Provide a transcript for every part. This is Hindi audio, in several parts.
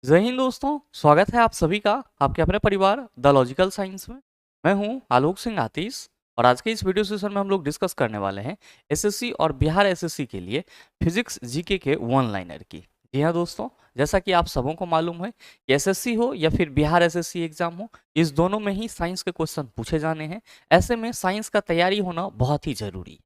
जय हिंद दोस्तों, स्वागत है आप सभी का आपके अपने परिवार द लॉजिकल साइंस में। मैं हूं आलोक सिंह आतिश और आज के इस वीडियो सेशन में हम लोग डिस्कस करने वाले हैं एसएससी और बिहार एसएससी के लिए फिजिक्स जीके के वन लाइनर की। जी हाँ दोस्तों, जैसा कि आप सबों को मालूम है कि एसएससी हो या फिर बिहार एसएससी एग्जाम हो, इस दोनों में ही साइंस के क्वेश्चन पूछे जाने हैं। ऐसे में साइंस का तैयारी होना बहुत ही जरूरी है।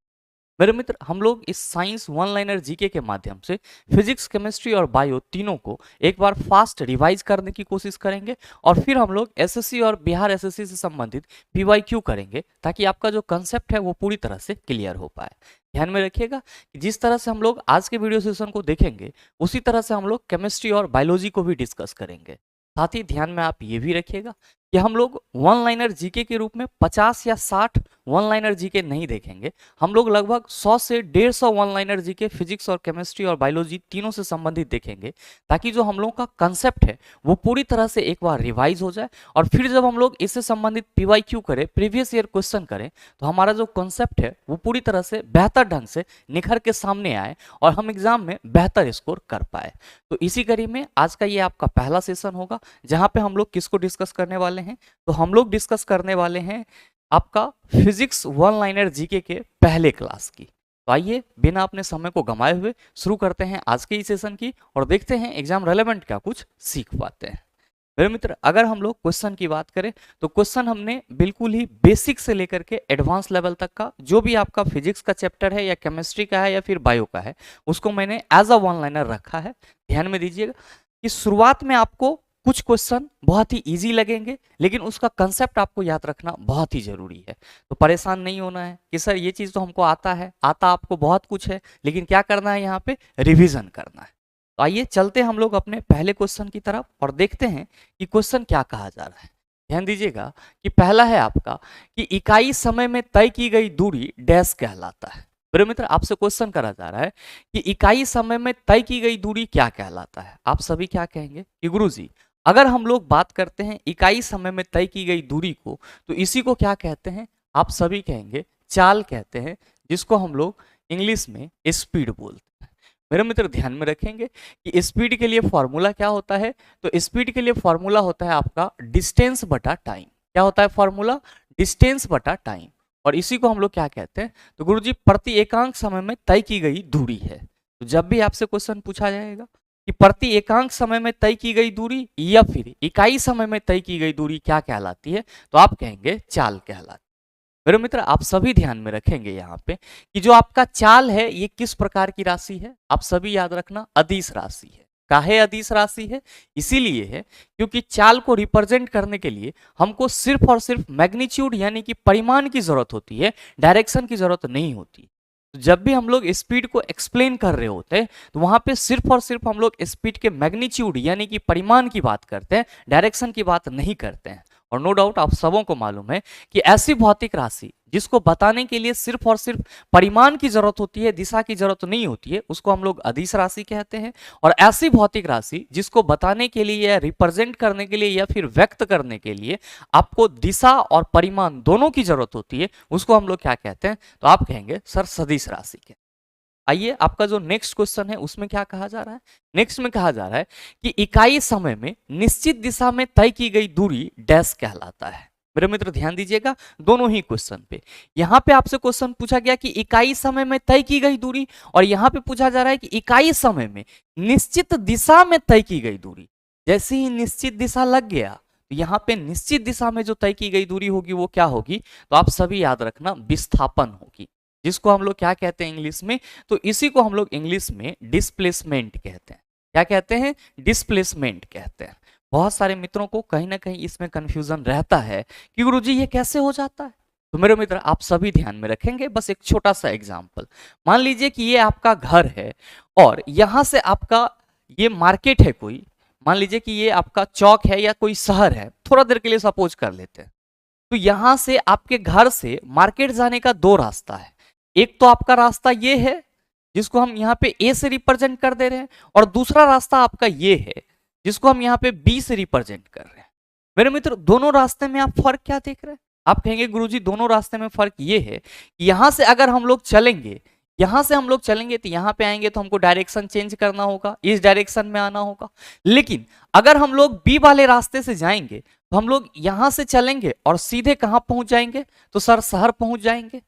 मेरे मित्र, हम लोग इस साइंस वन लाइनर जीके के माध्यम से फिजिक्स, केमिस्ट्री और बायो तीनों को एक बार फास्ट रिवाइज करने की कोशिश करेंगे और फिर हम लोग एसएससी और बिहार एसएससी से संबंधित पीवाईक्यू करेंगे ताकि आपका जो कंसेप्ट है वो पूरी तरह से क्लियर हो पाए। ध्यान में रखिएगा कि जिस तरह से हम लोग आज के वीडियो सेशन को देखेंगे उसी तरह से हम लोग केमिस्ट्री और बायोलॉजी को भी डिस्कस करेंगे। साथ ही ध्यान में आप ये भी रखिएगा कि हम लोग वन लाइनर जीके के रूप में 50 या 60 वन लाइनर जीके नहीं देखेंगे। हम लोग लगभग 100 से 150 वन लाइनर जीके फिजिक्स और केमिस्ट्री और बायोलॉजी तीनों से संबंधित देखेंगे ताकि जो हम लोग का कंसेप्ट है वो पूरी तरह से एक बार रिवाइज हो जाए और फिर जब हम लोग इससे संबंधित पीवाईक्यू करें, प्रीवियस ईयर क्वेश्चन करें, तो हमारा जो कंसेप्ट है वो पूरी तरह से बेहतर ढंग से निखर के सामने आए और हम एग्जाम में बेहतर स्कोर कर पाए। तो इसी कड़ी में आज का ये आपका पहला सेशन होगा जहां पे हम लोग किसको डिस्कस करने वाले हैं। तो हम लोग डिस्कस करने वाले हैं आपका फिजिक्स वन लाइनर जीके के पहले क्लास की। तो आइए बिना अपने समय को गंवाए हुए शुरू करते हैं आज के इस सेशन की और देखते हैं एग्जाम रेलेवेंट क्या कुछ सीख पाते हैं। मेरे मित्र, अगर हम लोग क्वेश्चन की बात करें तो क्वेश्चन हमने बिल्कुल ही बेसिक से लेकर के एडवांस लेवल तक का जो भी आपका फिजिक्स का चैप्टर है या केमिस्ट्री का है या फिर बायो का है उसको मैंने एज अ वन लाइनर रखा है। ध्यान में दीजिएगा कि शुरुआत में आपको कुछ क्वेश्चन बहुत ही इजी लगेंगे लेकिन उसका कंसेप्ट आपको याद रखना बहुत ही जरूरी है। तो परेशान नहीं होना है कि सर ये चीज तो हमको आता है, आता आपको बहुत कुछ है, लेकिन क्या करना है, यहाँ पे रिवीजन करना है। तो आइए चलते हम लोग अपने पहले क्वेश्चन की तरफ और देखते हैं कि क्वेश्चन क्या कहा जा रहा है। ध्यान दीजिएगा कि पहला है आपका कि इकाई समय में तय की गई दूरी डैश कहलाता है। मेरे मित्र, आपसे क्वेश्चन करा जा रहा है कि इकाई समय में तय की गई दूरी क्या कहलाता है। आप सभी क्या कहेंगे कि गुरुजी, अगर हम लोग बात करते हैं इकाई समय में तय की गई दूरी को तो इसी को क्या कहते हैं। आप सभी कहेंगे चाल कहते हैं, जिसको हम लोग इंग्लिश में स्पीड बोलते हैं। मेरे मित्र, ध्यान में रखेंगे कि स्पीड के लिए फॉर्मूला क्या होता है। तो स्पीड के लिए फॉर्मूला होता है आपका डिस्टेंस बटा टाइम। क्या होता है फॉर्मूला? डिस्टेंस बटा टाइम। और इसी को हम लोग क्या कहते हैं? तो गुरुजी, प्रति एकांक समय में तय की गई दूरी है। तो जब भी आपसे क्वेश्चन पूछा जाएगा कि प्रति एकांक समय में तय की गई दूरी या फिर इकाई समय में तय की गई दूरी क्या कहलाती है, तो आप कहेंगे चाल कहलाती है। मेरे मित्र, आप सभी ध्यान में रखेंगे यहाँ पे कि जो आपका चाल है ये किस प्रकार की राशि है। आप सभी याद रखना, अदिश राशि है। काहे अदिश राशि है? इसीलिए है क्योंकि चाल को रिप्रेजेंट करने के लिए हमको सिर्फ और सिर्फ मैग्नीट्यूड यानी कि परिमाण की जरूरत होती है, डायरेक्शन की जरूरत नहीं होती। तो जब भी हम लोग स्पीड को एक्सप्लेन कर रहे होते हैं तो वहां पे सिर्फ और सिर्फ हम लोग स्पीड के मैग्नीट्यूड यानी कि परिमाण की बात करते हैं, डायरेक्शन की बात नहीं करते हैं। और नो डाउट आप सबों को मालूम है कि ऐसी भौतिक राशि जिसको बताने के लिए सिर्फ और सिर्फ परिमाण की जरूरत होती है, दिशा की जरूरत नहीं होती है, उसको हम लोग अदिश राशि कहते हैं। और ऐसी भौतिक राशि जिसको बताने के लिए या रिप्रेजेंट करने के लिए या फिर व्यक्त करने के लिए आपको दिशा और परिमाण दोनों की जरूरत होती है, उसको हम लोग क्या कहते हैं? तो आप कहेंगे सर सदिश राशि के। आइए आपका जो नेक्स्ट क्वेश्चन है उसमें क्या कहा जा रहा है। नेक्स्ट में कहा जा रहा है कि इकाई समय में निश्चित दिशा में तय की गई दूरी डैश कहलाता है। मेरे मित्र, ध्यान दीजिएगा दोनों ही क्वेश्चन पे। यहां पे आपसे क्वेश्चन पूछा गया कि इकाई समय में तय की गई दूरी, और यहां पे पूछा जा रहा है कि इकाई समय में निश्चित दिशा में तय की गई दूरी। जैसे ही निश्चित दिशा लग गया तो यहाँ पे निश्चित दिशा में जो तय की गई दूरी होगी वो क्या होगी? तो आप सभी याद रखना, विस्थापन होगी, जिसको हम लोग क्या कहते हैं इंग्लिश में? तो इसी को हम लोग इंग्लिश में डिस्प्लेसमेंट कहते हैं। क्या कहते हैं? डिस्प्लेसमेंट कहते हैं। बहुत सारे मित्रों को कहीं ना कहीं इसमें कंफ्यूजन रहता है कि गुरुजी ये कैसे हो जाता है। तो मेरे मित्र, आप सभी ध्यान में रखेंगे। बस एक छोटा सा एग्जांपल, मान लीजिए कि ये आपका घर है और यहां से आपका ये मार्केट है कोई। मान लीजिए कि ये आपका चौक है या कोई शहर है, थोड़ा देर के लिए सपोज कर लेते हैं। तो यहां से आपके घर से मार्केट जाने का दो रास्ता है। एक तो आपका रास्ता ये है जिसको हम यहाँ पे ए से रिप्रेजेंट कर दे रहे हैं, और दूसरा रास्ता आपका ये है जिसको हम यहाँ पे बी से रिप्रेजेंट कर रहे हैं। मेरे मित्र, दोनों रास्ते में आप फर्क क्या देख रहे हैं? आप कहेंगे गुरुजी दोनों रास्ते में फर्क ये है कि यहां से अगर हम लोग चलेंगे यहां से हम लोग चलेंगे तो यहां पे आएंगे तो हमको डायरेक्शन चेंज करना होगा, इस डायरेक्शन में आना होगा। लेकिन अगर हम लोग बी वाले रास्ते से जाएंगे तो हम लोग यहां से चलेंगे और सीधे कहां पहुंच जाएंगे, तो सर शहर पहुंच जाएंगे।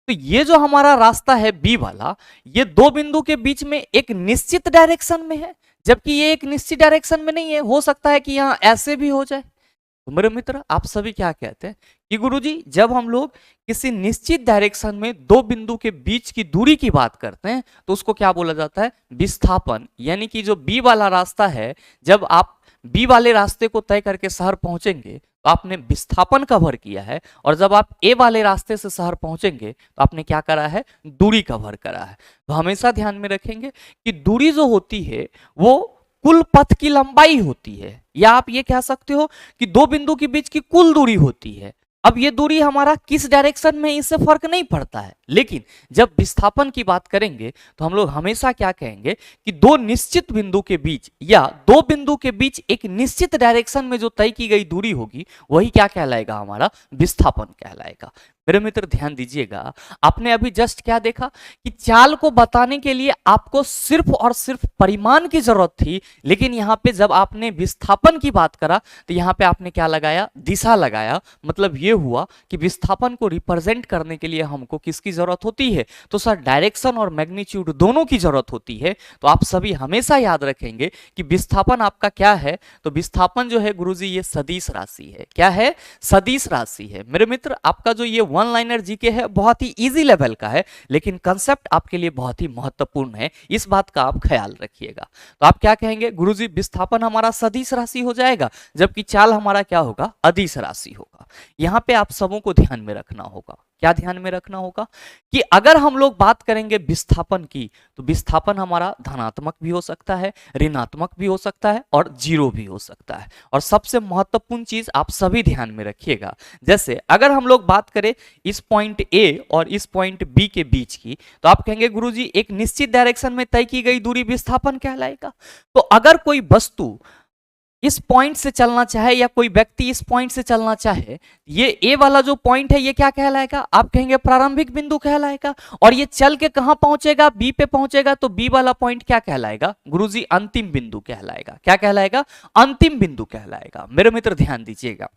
तो ये जो हमारा रास्ता है बी वाला, ये दो बिंदु के बीच में एक निश्चित डायरेक्शन में है, जबकि ये एक निश्चित डायरेक्शन में नहीं है, हो सकता है कि यहाँ ऐसे भी हो जाए। तो मेरे मित्र आप सभी क्या कहते हैं कि गुरुजी जब हम लोग किसी निश्चित डायरेक्शन में दो बिंदु के बीच की दूरी की बात करते हैं तो उसको क्या बोला जाता है, विस्थापन। यानी कि जो बी वाला रास्ता है, जब आप बी वाले रास्ते को तय करके शहर पहुंचेंगे तो आपने विस्थापन कवर किया है, और जब आप ए वाले रास्ते से शहर पहुंचेंगे तो आपने क्या करा है, दूरी कवर करा है। तो हमेशा ध्यान में रखेंगे कि दूरी जो होती है वो कुल पथ की लंबाई होती है, या आप ये कह सकते हो कि दो बिंदु के बीच की कुल दूरी होती है। अब ये दूरी हमारा किस डायरेक्शन में, इससे फर्क नहीं पड़ता है। लेकिन जब विस्थापन की बात करेंगे तो हम लोग हमेशा क्या कहेंगे कि दो निश्चित बिंदु के बीच या दो बिंदु के बीच एक निश्चित डायरेक्शन में जो तय की गई दूरी होगी वही क्या कहलाएगा, हमारा विस्थापन कहलाएगा। मेरे मित्र ध्यान दीजिएगा, आपने अभी जस्ट क्या देखा कि चाल को बताने के लिए आपको सिर्फ और सिर्फ परिमाण की जरूरत थी, लेकिन यहाँ पे जब आपने विस्थापन की बात करा तो यहाँ पे आपने क्या लगाया, दिशा लगाया। मतलब ये हुआ कि विस्थापन को रिप्रेजेंट करने के लिए हमको किसकी जरूरत होती है, तो सर डायरेक्शन और मैग्नीट्यूड दोनों की जरूरत होती है। तो आप सभी हमेशा याद रखेंगे कि विस्थापन आपका क्या है, तो विस्थापन जो है गुरुजी ये सदिश राशि है। क्या है, सदिश राशि है। मेरे मित्र आपका जो ये वन लाइनर जीके है बहुत ही इजी लेवल का है, लेकिन कंसेप्ट आपके लिए बहुत ही महत्वपूर्ण है, इस बात का आप ख्याल रखिएगा। तो आप क्या कहेंगे, गुरुजी विस्थापन हमारा सदिश राशि हो जाएगा, जबकि चाल हमारा क्या होगा, अदिश राशि होगा। यहां पे आप सबों को ध्यान में रखना होगा, क्या ध्यान में रखना होगा कि अगर हम लोग बात करेंगे विस्थापन की, तो विस्थापन हमारा धनात्मक भी हो सकता है, ऋणात्मक भी हो सकता है और जीरो भी हो सकता है। और सबसे महत्वपूर्ण चीज आप सभी ध्यान में रखिएगा, जैसे अगर हम लोग बात करें इस पॉइंट ए और इस पॉइंट बी के बीच की, तो आप कहेंगे गुरुजी एक निश्चित डायरेक्शन में तय की गई दूरी विस्थापन कहलाएगा। तो अगर कोई वस्तु इस पॉइंट से चलना चाहे या कोई व्यक्ति इस पॉइंट से चलना चाहे, ये ए वाला जो पॉइंट है ये क्या कहलाएगा, आप कहेंगे प्रारंभिक बिंदु कहलाएगा। और ये चल के कहां पहुंचेगा, बी पे पहुंचेगा, तो बी वाला पॉइंट क्या कहलाएगा, गुरुजी अंतिम बिंदु कहलाएगा। क्या कहलाएगा, अंतिम बिंदु कहलाएगा। मेरे मित्र ध्यान दीजिएगा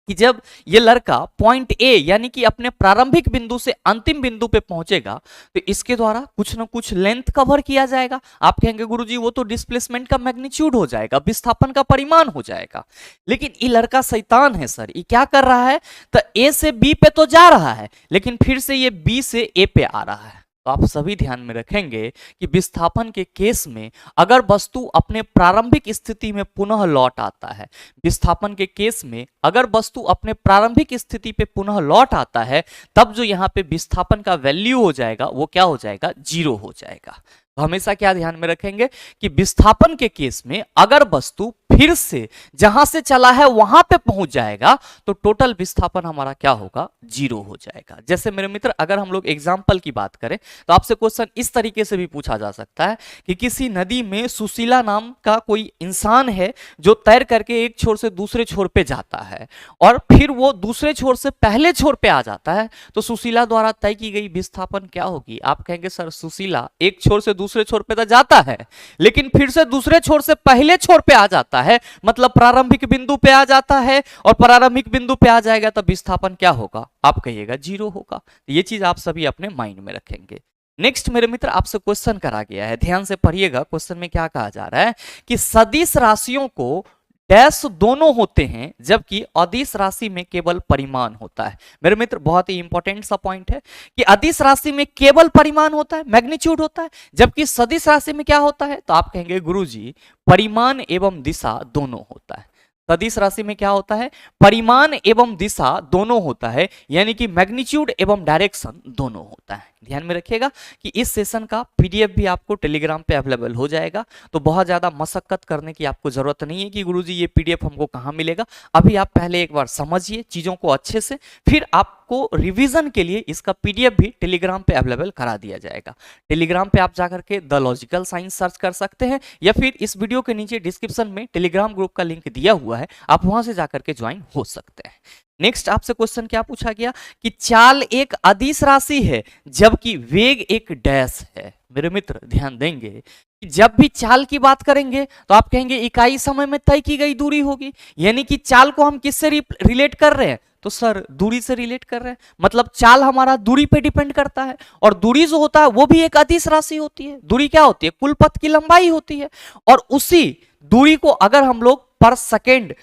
कि जब ये लड़का पॉइंट ए यानी कि अपने प्रारंभिक बिंदु से अंतिम बिंदु पे पहुंचेगा तो इसके द्वारा कुछ ना कुछ लेंथ कवर किया जाएगा। आप कहेंगे गुरुजी वो तो डिस्प्लेसमेंट का मैग्नीट्यूड हो जाएगा, विस्थापन का परिमाण हो जाएगा। लेकिन ये लड़का शैतान है सर, ये क्या कर रहा है, तो ए से बी पे तो जा रहा है लेकिन फिर से ये बी से ए पे आ रहा है। तो आप सभी ध्यान में रखेंगे कि विस्थापन के केस में अगर वस्तु अपने प्रारंभिक स्थिति में पुनः लौट आता है, विस्थापन के केस में अगर वस्तु अपने प्रारंभिक स्थिति पे पुनः लौट आता है, तब जो यहाँ पे विस्थापन का वैल्यू हो जाएगा वो क्या हो जाएगा, जीरो हो जाएगा। तो हमेशा क्या ध्यान में रखेंगे कि विस्थापन के केस में अगर वस्तु फिर से जहां से चला है वहां पे पहुंच जाएगा तो टोटल विस्थापन हमारा क्या होगा, जीरो हो जाएगा। जैसे मेरे मित्र अगर हम लोग एग्जाम्पल की बात करें तो आपसे क्वेश्चन इस तरीके से भी पूछा जा सकता है कि किसी नदी में सुशीला नाम का कोई इंसान है जो तैर करके एक छोर से दूसरे छोर पे जाता है और फिर वो दूसरे छोर से पहले छोर पे आ जाता है, तो सुशीला द्वारा तय की गई विस्थापन क्या होगी। आप कहेंगे सर सुशीला एक छोर से दूसरे छोर पे तो जाता है लेकिन फिर से दूसरे छोर से पहले छोर पे आ जाता है, मतलब प्रारंभिक बिंदु पे आ जाता है और प्रारंभिक बिंदु पे आ जाएगा तब विस्थापन क्या होगा, आप कहिएगा जीरो होगा। ये चीज आप सभी अपने माइंड में रखेंगे। नेक्स्ट मेरे मित्र आपसे क्वेश्चन करा गया है, ध्यान से पढ़िएगा। क्वेश्चन में क्या कहा जा रहा है कि सदिश राशियों को डैश दोनों होते हैं जबकि अदिश राशि में केवल परिमाण होता है। मेरे मित्र बहुत ही इंपॉर्टेंट सा पॉइंट है कि अदिश राशि में केवल परिमाण होता है, मैग्नीट्यूड होता है, जबकि सदिश राशि में क्या होता है, तो आप कहेंगे गुरुजी परिमाण एवं दिशा दोनों होता है। सदिश राशि में क्या होता है, परिमाण एवं दिशा दोनों होता है, यानी कि मैग्नीट्यूड एवं डायरेक्शन दोनों होता है। ध्यान में रखिएगा कि इस सेशन का पीडीएफ भी आपको टेलीग्राम पे अवेलेबल हो जाएगा, तो बहुत ज़्यादा मशक्कत करने की आपको ज़रूरत नहीं है कि गुरुजी ये पीडीएफ हमको कहाँ मिलेगा। अभी आप पहले एक बार समझिए चीज़ों को अच्छे से, फिर आपको रिवीजन के लिए इसका पीडीएफ भी टेलीग्राम पे अवेलेबल करा दिया जाएगा। टेलीग्राम पे आप जाकर के द लॉजिकल साइंस सर्च कर सकते हैं या फिर इस वीडियो के नीचे डिस्क्रिप्शन में टेलीग्राम ग्रुप का लिंक दिया हुआ है, आप वहाँ से जाकर के ज्वाइन हो सकते हैं। नेक्स्ट आपसे क्वेश्चन क्या पूछा गया कि चाल एक अदिश राशि है जबकि वेग एक डैश है। मेरे मित्र ध्यान देंगे कि जब भी चाल की बात करेंगे तो आप कहेंगे इकाई समय में तय की गई दूरी होगी, यानी कि चाल को हम किससे रिलेट कर रहे हैं, तो सर दूरी से रिलेट कर रहे हैं, मतलब चाल हमारा दूरी पे डिपेंड करता है, और दूरी जो होता है वो भी एक अदिश राशि होती है। दूरी क्या होती है, कुल पथ की लंबाई होती है, और उसी दूरी को अगर हम लोग पर सेकेंड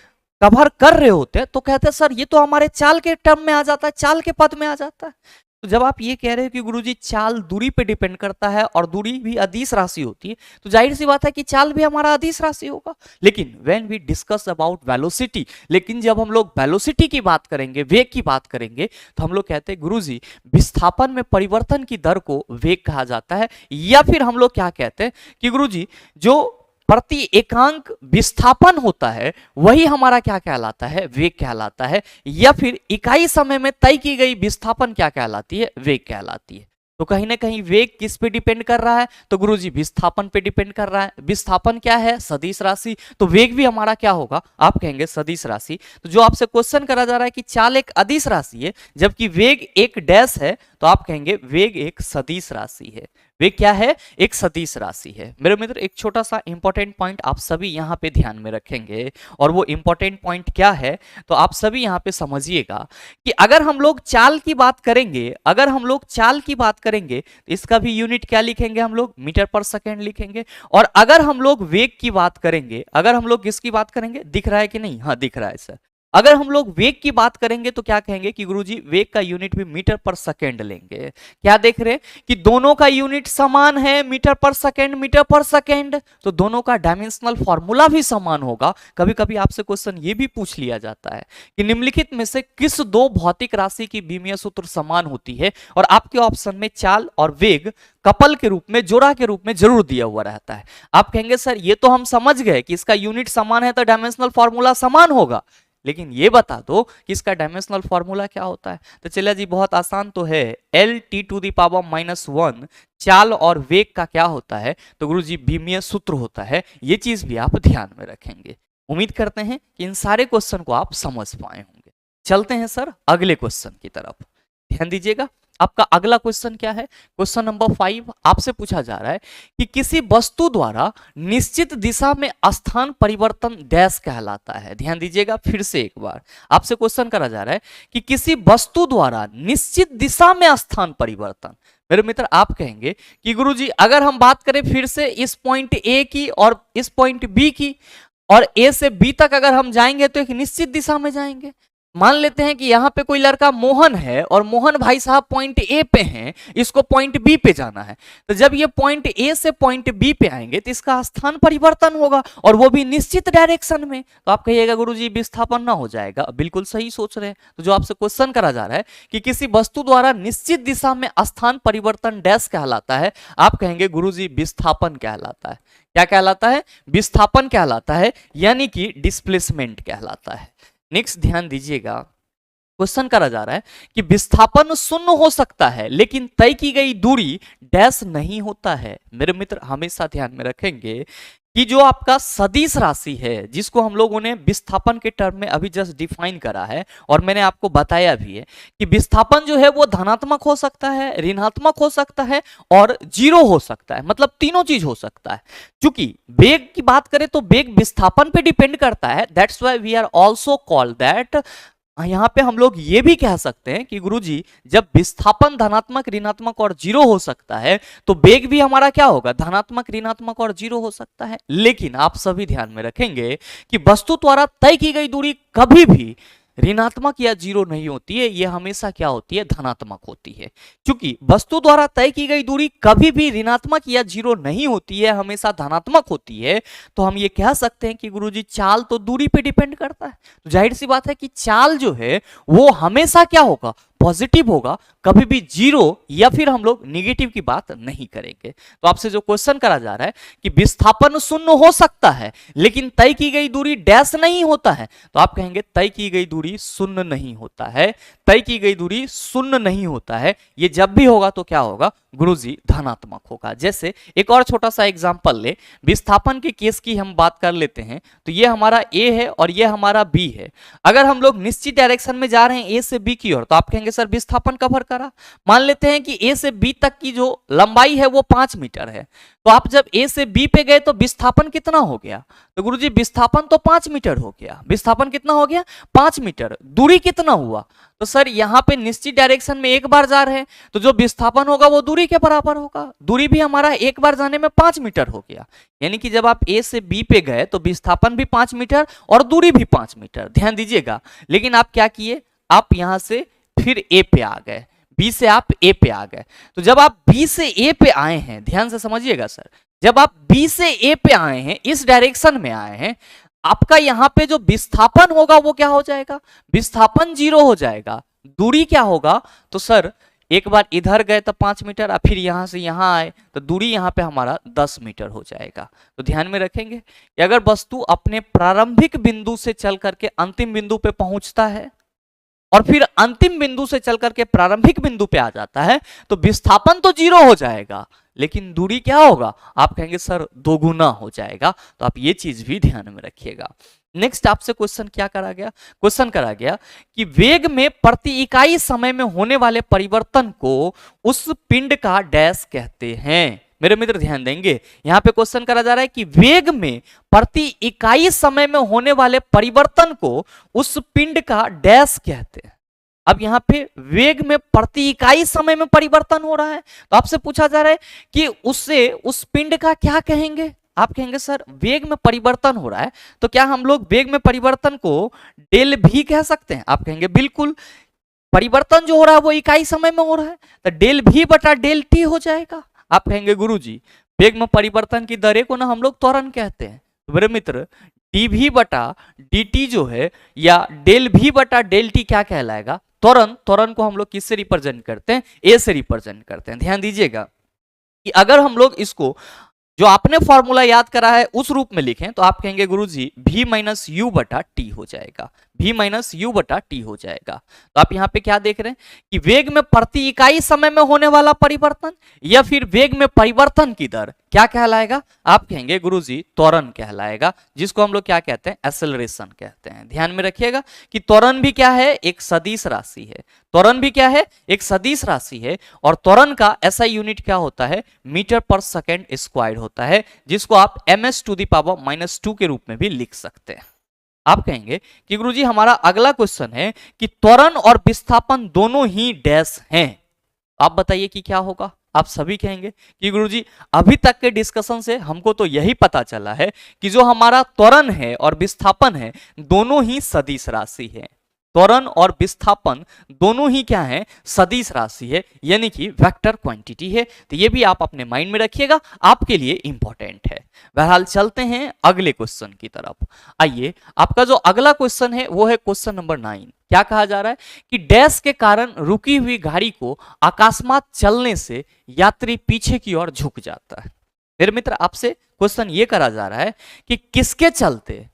कवर कर रहे होते हैं तो कहते हैं सर ये तो हमारे चाल के टर्म में आ जाता है, चाल के पद में आ जाता है। तो जब आप ये कह रहे हो कि गुरुजी चाल दूरी पे डिपेंड करता है और दूरी भी अदिश राशि होती है, तो जाहिर सी बात है कि चाल भी हमारा अदिश राशि होगा। लेकिन when we discuss about velocity, लेकिन जब हम लोग वेलोसिटी की बात करेंगे, वेग की बात करेंगे, तो हम लोग कहते हैं गुरुजी विस्थापन में परिवर्तन की दर को वेग कहा जाता है, या फिर हम लोग क्या कहते हैं कि गुरुजी जो प्रति एकांक विस्थापन होता है वही हमारा क्या कहलाता है, वेग कहलाता है, या फिर इकाई समय में तय की गई विस्थापन क्या कहलाती है, वेग कहलाती है। तो कहीं ना कहीं वेग किस पे डिपेंड कर रहा है, तो गुरुजी विस्थापन पे डिपेंड कर रहा है। विस्थापन क्या है, सदिश राशि, तो वेग भी हमारा क्या होगा, आप कहेंगे सदिश राशि। तो जो आपसे क्वेश्चन करा जा रहा है कि चाल एक अदिश राशि है जबकि वेग एक डैश है, तो आप कहेंगे वेग एक सदिश राशि है। वेग क्या है, एक सदिश राशि है। मेरे मित्र एक छोटा सा इंपॉर्टेंट पॉइंट आप सभी यहाँ पे ध्यान में रखेंगे, और वो इंपॉर्टेंट पॉइंट क्या है तो आप सभी यहाँ पे समझिएगा कि अगर हम लोग चाल की बात करेंगे, अगर हम लोग चाल की बात करेंगे तो इसका भी यूनिट क्या लिखेंगे, हम लोग मीटर पर सेकेंड लिखेंगे। और अगर हम लोग वेग की बात करेंगे, अगर हम लोग किसकी बात करेंगे, दिख रहा है कि नहीं, हाँ दिख रहा है सर। अगर हम लोग वेग की बात करेंगे तो क्या कहेंगे कि गुरुजी वेग का यूनिट भी मीटर पर सेकेंड लेंगे। क्या देख रहे हैं कि दोनों का यूनिट समान है, मीटर पर सेकेंड, मीटर पर सेकेंड, तो दोनों का डायमेंशनल फॉर्मूला भी समान होगा। कभी कभी आपसे क्वेश्चन ये भी पूछ लिया जाता है कि निम्नलिखित में से किस दो भौतिक राशि की बीमीय सूत्र समान होती है, और आपके ऑप्शन में चाल और वेग कपल के रूप में, जोड़ा के रूप में जरूर दिया हुआ रहता है। आप कहेंगे सर ये तो हम समझ गए कि इसका यूनिट समान है तो डायमेंशनल फॉर्मूला समान होगा, लेकिन ये बता दो कि इसका डायमेंशनल फॉर्मूला क्या होता है। तो चलिए जी बहुत आसान तो है, L(T⁻⁻1) चाल और वेग का क्या होता है, तो गुरुजी बीमीय सूत्र होता है। ये चीज भी आप ध्यान में रखेंगे। उम्मीद करते हैं कि इन सारे क्वेश्चन को आप समझ पाए होंगे। चलते हैं सर अगले क्वेश्चन की तरफ, ध्यान दीजिएगा। आपका अगला क्वेश्चन क्या है, क्वेश्चन नंबर 5 आपसे पूछा जा रहा है कि किसी वस्तु द्वारा निश्चित दिशा में स्थान परिवर्तन डैश कहलाता है। ध्यान दीजिएगा, फिर से एक बार आपसे क्वेश्चन करा जा रहा है कि किसी वस्तु द्वारा निश्चित दिशा में स्थान परिवर्तन। मेरे मित्र आप कहेंगे कि गुरुजी अगर हम बात करें फिर से इस पॉइंट ए की और इस पॉइंट बी की, और ए से बी तक अगर हम जाएंगे तो एक निश्चित दिशा में जाएंगे। मान लेते हैं कि यहाँ पे कोई लड़का मोहन है और मोहन भाई साहब पॉइंट ए पे हैं, इसको पॉइंट बी पे जाना है। तो जब ये पॉइंट ए से पॉइंट बी पे आएंगे तो इसका स्थान परिवर्तन होगा, और वो भी निश्चित डायरेक्शन में। तो आप कहिएगा गुरुजी विस्थापन ना हो जाएगा, बिल्कुल सही सोच रहे हैं। तो जो आपसे क्वेश्चन करा जा रहा है कि किसी वस्तु द्वारा निश्चित दिशा में स्थान परिवर्तन डैश कहलाता है, आप कहेंगे गुरुजी विस्थापन कहलाता है। क्या कहलाता है, विस्थापन कहलाता है, यानी कि डिस्प्लेसमेंट कहलाता है। नेक्स्ट ध्यान दीजिएगा, क्वेश्चन करा जा रहा है कि विस्थापन शून्य हो सकता है लेकिन तय की गई दूरी डैश नहीं होता है। मेरे मित्र हमेशा ध्यान में रखेंगे कि जो आपका सदिश राशि है, जिसको हम लोगों ने विस्थापन के टर्म में अभी जस्ट डिफाइन करा है, और मैंने आपको बताया भी है कि विस्थापन जो है वो धनात्मक हो सकता है, ऋणात्मक हो सकता है, और जीरो हो सकता है, मतलब तीनों चीज हो सकता है। चूंकि वेग की बात करें तो वेग विस्थापन पे डिपेंड करता है, that's why we are also called that. यहाँ पे हम लोग ये भी कह सकते हैं कि गुरुजी जब विस्थापन धनात्मक, ऋणात्मक और जीरो हो सकता है तो वेग भी हमारा क्या होगा, धनात्मक, ऋणात्मक और जीरो हो सकता है। लेकिन आप सभी ध्यान में रखेंगे कि वस्तु द्वारा तय की गई दूरी कभी भी ऋणात्मक या जीरो नहीं होती है, यह हमेशा क्या होती है, धनात्मक होती है। क्योंकि वस्तु द्वारा तय की गई दूरी कभी भी ऋणात्मक या जीरो नहीं होती है, हमेशा धनात्मक होती है। तो हम ये कह सकते हैं कि गुरुजी चाल तो दूरी पे डिपेंड करता है। तो जाहिर सी बात है कि चाल जो है वो हमेशा क्या होगा, पॉजिटिव होगा, कभी भी जीरो या फिर हम लोग निगेटिव की बात नहीं करेंगे। तो आपसे जो क्वेश्चन करा जा रहा है कि विस्थापन शून्य हो सकता है लेकिन तय की गई दूरी डैश नहीं होता है, तो आप कहेंगे तय की गई दूरी शून्य नहीं होता है, तय की गई दूरी शून्य नहीं होता है। ये जब भी होगा तो क्या होगा गुरुजी, धनात्मक होगा। जैसे एक और छोटा सा एग्जांपल ले, विस्थापन के केस की हम बात कर लेते हैं। तो ये हमारा ए है और ये हमारा बी है। अगर हम लोग निश्चित डायरेक्शन में जा रहे हैं ए से बी की ओर, तो आप कहेंगे सर विस्थापन कवर करा। मान लेते हैं कि ए से बी तक की जो लंबाई है वो 5 मीटर है, तो आप जब ए से बी पे गए तो विस्थापन कितना हो गया, तो गुरुजी विस्थापन तो 5 मीटर हो गया। विस्थापन कितना हो गया 5 मीटर। दूरी कितना हुआ, तो सर यहाँ पे निश्चित डायरेक्शन में एक बार जा रहे हैं तो जो विस्थापन होगा वो दूरी के बराबर होगा। दूरी भी हमारा एक बार जाने में 5 मीटर हो गया, यानी कि जब आप ए से बी पे गए तो विस्थापन भी 5 मीटर और दूरी भी 5 मीटर। ध्यान दीजिएगा। लेकिन आप क्या किए, आप यहां से फिर ए पे आ गए, बी से आप ए पे आ गए। तो जब आप बी से ए पे आए हैं, ध्यान से समझिएगा सर, जब आप बी से ए पे आए हैं, इस डायरेक्शन में आए हैं, आपका यहां पे जो विस्थापन होगा वो क्या हो जाएगा, विस्थापन 0 हो जाएगा। दूरी क्या होगा, तो सर एक बार इधर गए तो 5 मीटर, और फिर यहां से यहां आए तो दूरी यहां पे हमारा 10 मीटर हो जाएगा। तो ध्यान में रखेंगे कि अगर वस्तु अपने प्रारंभिक बिंदु से चल करके अंतिम बिंदु पे पहुंचता है और फिर अंतिम बिंदु से चल करके प्रारंभिक बिंदु पे आ जाता है, तो विस्थापन तो 0 हो जाएगा लेकिन दूरी क्या होगा, आप कहेंगे सर दोगुना हो जाएगा। तो आप ये चीज भी ध्यान में रखिएगा। नेक्स्ट आपसे क्वेश्चन क्या करा गया, क्वेश्चन करा गया कि वेग में प्रति इकाई समय में होने वाले परिवर्तन को उस पिंड का डैश कहते हैं। मेरे मित्र ध्यान देंगे, यहां पे क्वेश्चन करा जा रहा है कि वेग में प्रति इकाई समय में होने वाले परिवर्तन को उस पिंड का डैश कहते हैं। अब यहां पे वेग में प्रति इकाई समय में परिवर्तन हो रहा है, तो आपसे पूछा जा रहा है कि उससे उस पिंड का क्या कहेंगे। आप कहेंगे सर वेग में परिवर्तन हो रहा है, तो क्या हम लोग वेग में परिवर्तन को डेल भी कह सकते हैं। आप कहेंगे बिल्कुल, परिवर्तन जो हो रहा है वो इकाई समय में हो रहा है, तो डेल भी बटा डेल टी हो जाएगा। आप कहेंगे गुरुजी वेग में परिवर्तन की दर को ना हम लोग त्वरण कहते हैं। तो मेरे मित्र डी भी बटा डी टी जो है या डेल भी बटा डेल टी क्या कहलाएगा, त्वरण। त्वरण को हम लोग किससे रिप्रेजेंट करते हैं, ए से रिप्रेजेंट करते हैं। ध्यान दीजिएगा कि अगर हम लोग इसको जो आपने फॉर्मूला याद करा है उस रूप में लिखें तो आप कहेंगे गुरुजी v माइनस यू बटा टी हो जाएगा, v माइनस यू बटा टी हो जाएगा। तो आप यहाँ पे क्या देख रहे हैं कि वेग में प्रति इकाई समय में होने वाला परिवर्तन या फिर वेग में परिवर्तन की दर क्या कहलाएगा, आप कहेंगे गुरुजी त्वरण कहलाएगा, जिसको हम लोग क्या कहते हैं, एक्सेलरेशन कहते हैं। ध्यान में रखिएगा कि त्वरण भी क्या है, एक सदिश राशि है। त्वरण भी क्या है, एक सदिश राशि है। और त्वरण का ऐसा यूनिट क्या होता है, मीटर पर सेकेंड स्क्वायर होता है, जिसको आप ms टू द पावर -2 के रूप में भी लिख सकते हैं। आप कहेंगे कि गुरुजी हमारा अगला क्वेश्चन है कि त्वरण और विस्थापन दोनों ही डैश हैं, आप बताइए कि क्या होगा। आप सभी कहेंगे कि गुरुजी अभी तक के डिस्कशन से हमको तो यही पता चला है कि जो हमारा त्वरण है और विस्थापन है दोनों ही सदिश राशि है। त्वरण और विस्थापन दोनों ही क्या है, सदिश राशि है, यानी कि वेक्टर क्वांटिटी है। तो ये भी आप अपने माइंड में रखिएगा, आपके लिए इंपॉर्टेंट है। बहरहाल चलते हैं अगले क्वेश्चन की तरफ। आइए, आपका जो अगला क्वेश्चन है वो है क्वेश्चन नंबर 9। क्या कहा जा रहा है कि डैश के कारण रुकी हुई गाड़ी को अकस्मात चलने से यात्री पीछे की ओर झुक जाता है। मेरे मित्र आपसे क्वेश्चन ये करा जा रहा है कि किसके चलते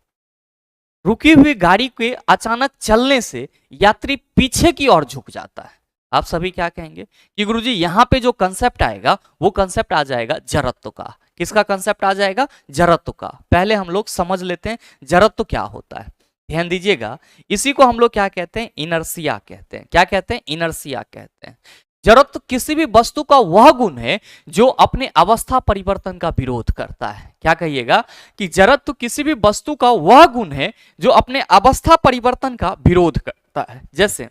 रुकी हुई गाड़ी के अचानक चलने से यात्री पीछे की ओर झुक जाता है। आप सभी क्या कहेंगे कि गुरुजी यहां पे जो कंसेप्ट आएगा वो कंसेप्ट आ जाएगा जड़त्व का। किसका कंसेप्ट आ जाएगा, जड़त्व का। पहले हम लोग समझ लेते हैं जड़त्व क्या होता है। ध्यान दीजिएगा, इसी को हम लोग क्या कहते हैं, इनर्शिया कहते हैं। क्या कहते हैं, इनर्शिया कहते हैं। जड़त्व किसी भी वस्तु का वह गुण है जो अपने अवस्था परिवर्तन का विरोध करता है। क्या कहिएगा कि जड़त्व किसी भी वस्तु का वह गुण है जो अपने अवस्था परिवर्तन का विरोध करता है। जैसे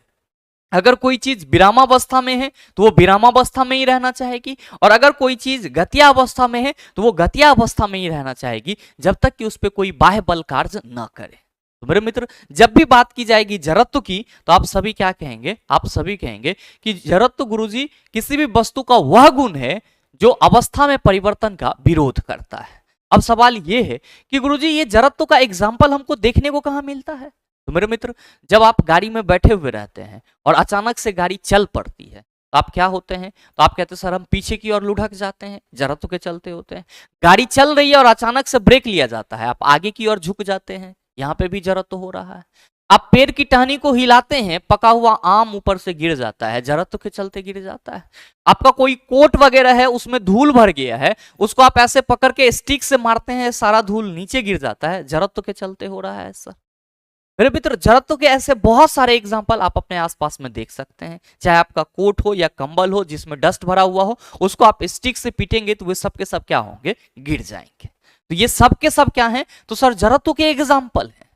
अगर कोई चीज विरामावस्था में है तो वो विरामावस्था में ही रहना चाहेगी, और अगर कोई चीज गत्यावस्था में है तो वो गत्यावस्था में ही रहना चाहेगी जब तक कि उस पर कोई बाह्य बल कार्य न करे। तो मेरे मित्र जब भी बात की जाएगी जड़त्व की तो आप सभी क्या कहेंगे, आप सभी कहेंगे कि जड़त्व गुरुजी किसी भी वस्तु का वह गुण है जो अवस्था में परिवर्तन का विरोध करता है। अब सवाल ये है कि गुरुजी ये जड़त्व का एग्जाम्पल हमको देखने को कहां मिलता है। तो मेरे मित्र, जब आप गाड़ी में बैठे हुए रहते हैं और अचानक से गाड़ी चल पड़ती है तो आप क्या होते हैं? तो आप कहते हैं सर हम पीछे की ओर लुढ़क जाते हैं, जरत्व के चलते होते हैं। गाड़ी चल रही है और अचानक से ब्रेक लिया जाता है, आप आगे की ओर झुक जाते हैं, यहाँ पे भी जरत्व हो रहा है। आप पेड़ की टहनी को हिलाते हैं, पका हुआ आम ऊपर से गिर जाता है, जरत्व के चलते गिर जाता है। आपका कोई कोट वगैरह है, उसमें धूल भर गया है, उसको आप ऐसे पकड़ के स्टिक से मारते हैं, सारा धूल नीचे गिर जाता है, जरत्व के चलते हो रहा है ऐसा। मेरे मित्र, जरत्व के ऐसे बहुत सारे एग्जाम्पल आप अपने आसपास में देख सकते हैं। चाहे आपका कोट हो या कंबल हो जिसमें डस्ट भरा हुआ हो, उसको आप स्टिक से पीटेंगे तो वे सब के सब क्या होंगे? गिर जाएंगे। तो ये सब के सब क्या हैं? तो सर जरत्व के एग्जाम्पल हैं।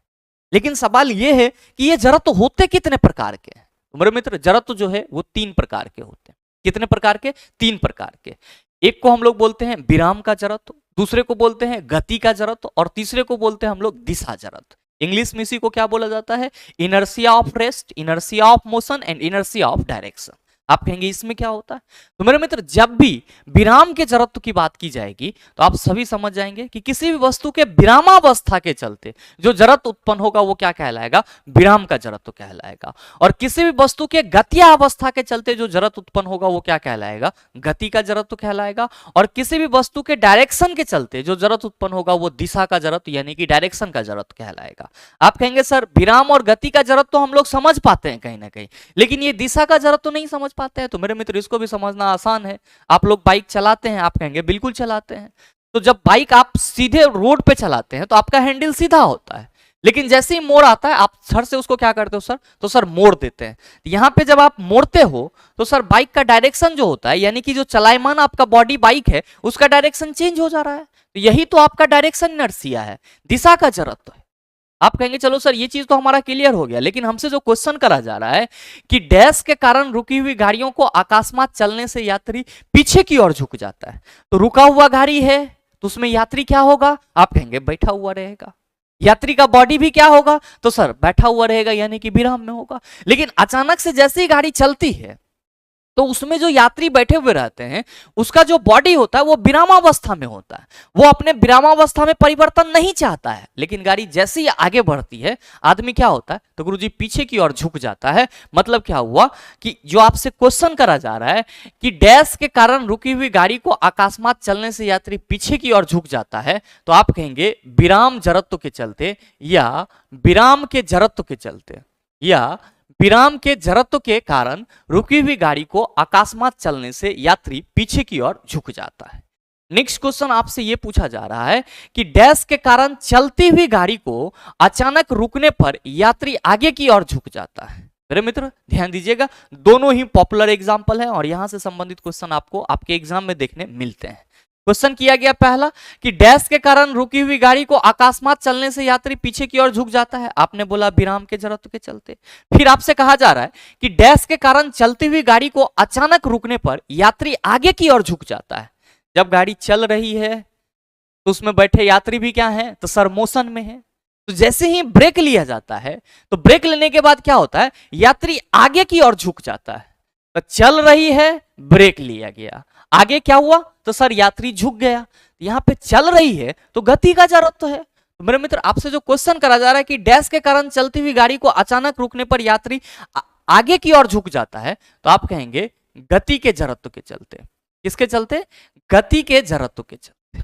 लेकिन सवाल ये है कि ये जरत्व होते कितने प्रकार के हैं? तो मेरे मित्र, जरत्व जो है वो 3 प्रकार के होते हैं। कितने प्रकार के? 3 प्रकार के। एक को हम लोग बोलते हैं विराम का जरत्व, दूसरे को बोलते हैं गति का जरत्व और तीसरे को बोलते हैं हम लोग दिशा जरत्व। इंग्लिश में इसी को क्या बोला जाता है? Inertia of rest, inertia of motion and inertia of direction. आप कहेंगे इसमें क्या होता है? तो मेरे मित्र, जब भी विराम के जरत्व की बात की जाएगी तो आप सभी समझ जाएंगे कि किसी भी वस्तु के विरामावस्था के चलते जो जरत्व उत्पन्न होगा वो क्या कहलाएगा? विराम का जरत्व कहलाएगा। और किसी भी वस्तु के गतीय अवस्था के चलते जो जरत्व उत्पन्न होगा वो क्या कहलाएगा? गति का जरत्व कहलाएगा। और किसी भी वस्तु के डायरेक्शन के चलते जो जरत्व उत्पन्न होगा वो दिशा का जरत्व यानी कि डायरेक्शन का जरत्व कहलाएगा। आप कहेंगे सर विराम और गति का जरत्व तो हम लोग समझ पाते हैं कहीं ना कहीं, लेकिन ये दिशा का जरत्व तो नहीं समझ पाते हैं। तो मेरे मित्र, इसको भी समझना आसान है। आप लोग बाइक चलाते हैं, आप कहेंगे बिल्कुल चलाते हैं। तो जब बाइक आप सीधे रोड पे चलाते हैं तो आपका हैंडल सीधा होता है, लेकिन जैसे ही मोड़ आता है आप सर से उसको क्या करते हो सर? तो सर मोड़ देते हैं। यहाँ पे जब आप मोड़ते हो तो सर बाइक का डायरेक्शन जो होता है यानी कि जो चलायमान आपका बॉडी बाइक है उसका डायरेक्शन चेंज हो जा रहा है। तो यही तो आपका डायरेक्शन इनर्शिया है, दिशा का जरत्व है। आप कहेंगे चलो सर ये चीज तो हमारा क्लियर हो गया, लेकिन हमसे जो क्वेश्चन करा जा रहा है कि डैश के कारण रुकी हुई गाड़ियों को अकस्मात चलने से यात्री पीछे की ओर झुक जाता है। तो रुका हुआ गाड़ी है तो उसमें यात्री क्या होगा? आप कहेंगे बैठा हुआ रहेगा। यात्री का बॉडी भी क्या होगा? तो सर बैठा हुआ रहेगा यानी कि विराम में होगा। लेकिन अचानक से जैसे ही गाड़ी चलती है तो उसमें जो यात्री बैठे हुए रहते हैं उसका जो बॉडी होता है वो विरामावस्था में होता है, वो अपने विरामावस्था में परिवर्तन नहीं चाहता है। लेकिन गाड़ी जैसे ही आगे बढ़ती है आदमी क्या होता है? तो गुरुजी पीछे की ओर झुक जाता है। मतलब क्या हुआ कि जो आपसे क्वेश्चन करा जा रहा है कि डैश के कारण रुकी हुई गाड़ी को अकस्मात चलने से यात्री पीछे की ओर झुक जाता है, तो आप कहेंगे विराम जरत्व के चलते या विराम के जरत्व के चलते या विराम के जरत्व के कारण रुकी हुई गाड़ी को अकस्मात चलने से यात्री पीछे की ओर झुक जाता है। नेक्स्ट क्वेश्चन आपसे यह पूछा जा रहा है कि डैश के कारण चलती हुई गाड़ी को अचानक रुकने पर यात्री आगे की ओर झुक जाता है। मेरे मित्र ध्यान दीजिएगा, दोनों ही पॉपुलर एग्जाम्पल हैं और यहां से संबंधित क्वेश्चन आपको आपके एग्जाम में देखने मिलते हैं। क्वेश्चन किया गया पहला कि डैश के कारण रुकी हुई गाड़ी को अकस्मात चलने से यात्री पीछे की ओर झुक जाता है, आपने बोला विराम के जरत्व के चलते। फिर आपसे कहा जा रहा है कि डैश के कारण चलती हुई गाड़ी को अचानक रुकने पर यात्री आगे की ओर झुक जाता है। जब गाड़ी चल रही है तो उसमें बैठे यात्री भी क्या है? तो सर मोशन में है। तो जैसे ही ब्रेक लिया जाता है तो ब्रेक लेने के बाद क्या होता है? यात्री आगे की ओर झुक जाता है। तो चल रही है, ब्रेक लिया गया, आगे क्या हुआ? तो सर यात्री झुक गया। यहां पे चल रही है तो गति का जरत्व है। तो मेरे मित्र आपसे जो क्वेश्चन करा जा रहा है कि डैश के कारण चलती हुई गाड़ी को अचानक रुकने पर यात्री आगे की ओर झुक जाता है, तो आप कहेंगे गति के जरत्व के चलते। किसके चलते? गति के जरत्व के चलते।